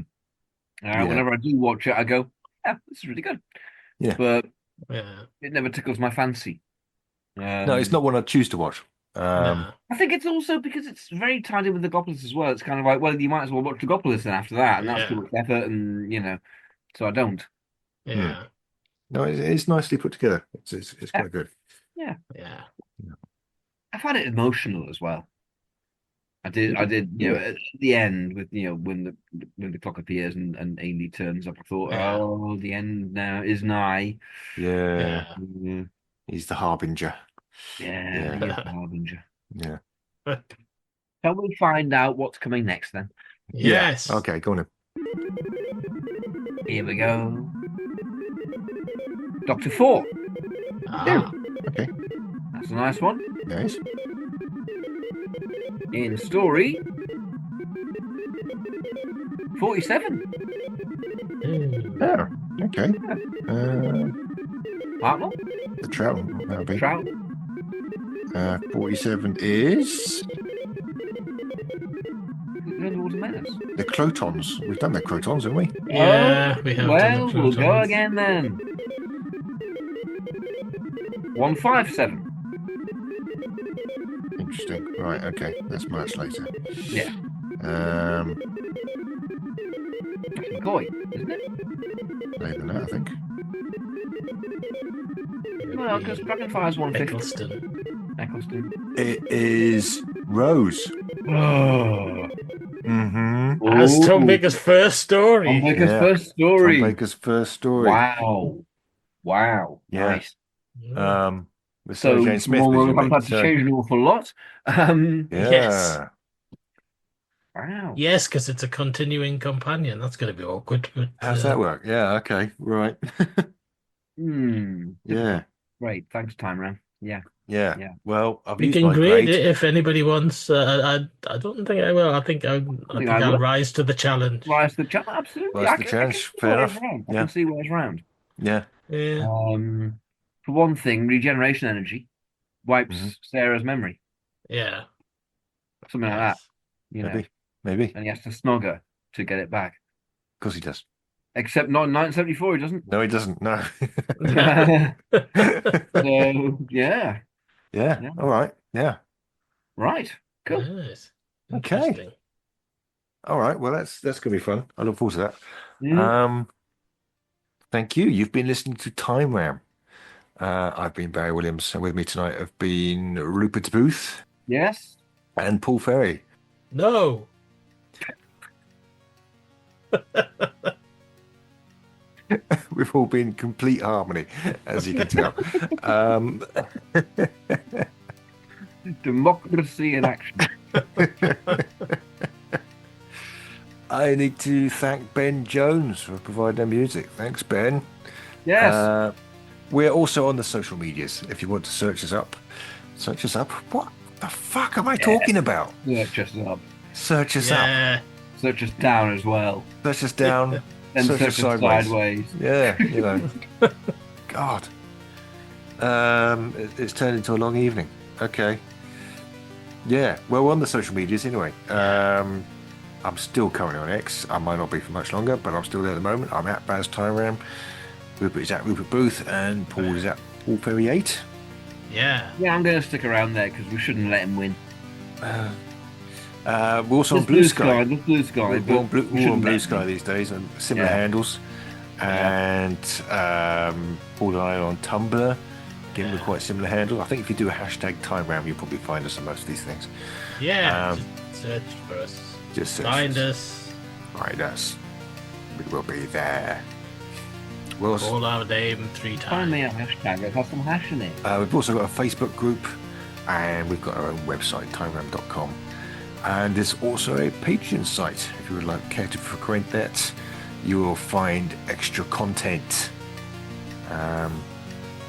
Whenever I do watch it, I go, this is really good. Yeah. But it never tickles my fancy. No, it's not one I choose to watch. No. I think it's also because it's very tied in with the Gopolis as well. It's kind of like, well, you might as well watch the Gopolis then after that, and that's too much effort, and so I don't. Yeah. No, it's nicely put together. It's quite good. Yeah. Yeah. I found it emotional as well. I did, at the end with when the clock appears and Amy turns up, I thought, oh, the end now is nigh. Yeah. He's the harbinger. Yeah, he is the harbinger. Yeah. Shall we find out what's coming next then? Yes. Yeah. Okay, go on then. Here we go. Doctor 4. Ah. Okay. That's a nice one. Nice. In story 47. Oh, okay. Hartnell? The Trout. That'll be. Trout. 47 is the Crotons. We've done the Crotons, haven't we? Yeah, we have. Well, we'll go again then. 157. Interesting. Right. Okay. That's much later. Yeah. McCoy, isn't it? Later than that, I think. Well, because Dragonfire's 150. Eccleston. It is Rose. Oh. Mm-hmm. As Tom Baker's first story. Tom Baker's first story. Tom Baker's first story. Wow. Yeah. Nice. With So Jane Smith. we'll have to change an awful lot. Yes. Wow. Yes, because it's a continuing companion. That's going to be awkward. But, how's that work? Yeah. Okay. Right. Yeah. Great. Thanks, Time Ram. Yeah. Well, I've we used can my grade grade. it if anybody wants. I don't think I will. I think I'll rise to the challenge. Rise to the challenge. Absolutely. Rise to the challenge. Fair enough. I can see where it's round. Yeah. Yeah. For one thing, regeneration energy wipes Sarah's memory. Yeah. Something like that. Maybe. And he has to snog her to get it back. Of course he does. Except not in 1974, he doesn't. No, he doesn't. No. So, yeah. All right. Yeah. Right. Cool. Nice. Okay. All right. Well, that's gonna be fun. I look forward to that. Yeah. Thank you. You've been listening to Time Ram. I've been Barry Williams, and with me tonight have been Rupert Booth. Yes. And Paul Ferry. No. We've all been in complete harmony, as you can tell. Democracy in action. I need to thank Ben Jones for providing the music. Thanks, Ben. Yes. We're also on the social medias. If you want to search us up. What the fuck am I talking about? Search us up. Search us up. Search us down as well. Search us down. And search us sideways. Yeah, God. It's turned into a long evening. Okay. Yeah, well, we're on the social medias anyway. I'm still currently on X. I might not be for much longer, but I'm still there at the moment. I'm at Baz Time Ram. Rupert is at Rupert Booth, and Paul is at Paul Perry 8. Yeah. Yeah, I'm going to stick around there because we shouldn't let him win. We're also on Blue Sky. The Blue Sky. We're on Blue Sky these days, and similar handles. And Paul and I are on Tumblr. Again, with quite similar handle. I think if you do a hashtag Time Ram, you'll probably find us on most of these things. Yeah. Search for us. Just search Find us. Find us. We will be there. Well, call our name 3 times. Find me a hashtag. It has some hash in it. We've also got a Facebook group, and we've got our own website, timeram.com. And there's also a Patreon site. If you would like care to frequent that, you will find extra content,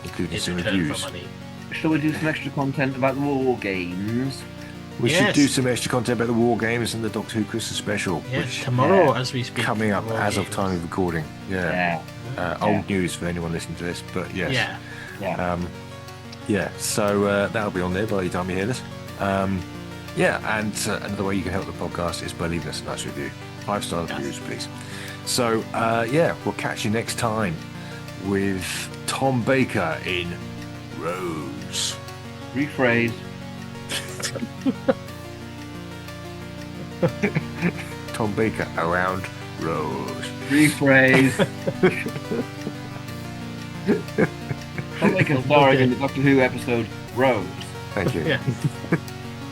including some reviews. Shall we do some extra content about the war games? We should do some extra content about the war games and the Doctor Who Christmas special. Which tomorrow, as we speak. Coming up as of time of recording. Old news for anyone listening to this, but yes. So that'll be on there by the time you hear this. And another way you can help the podcast is by leaving us a nice review. 5-star reviews, please. So, we'll catch you next time with Tom Baker in Rose. Rephrase. Tom Baker around Rose. Rephrase. Tom Baker starring in the Doctor Who episode Rose. Thank you. Yeah.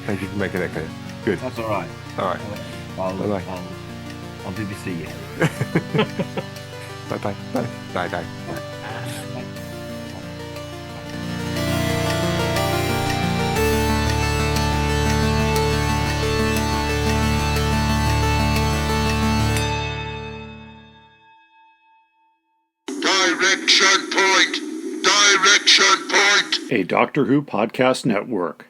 Thank you for making that clear. Good. That's all right. All right. Bye-bye. I'll BBC you. Bye-bye. Bye. Bye-bye. Direction point! Direction point! A Doctor Who podcast network.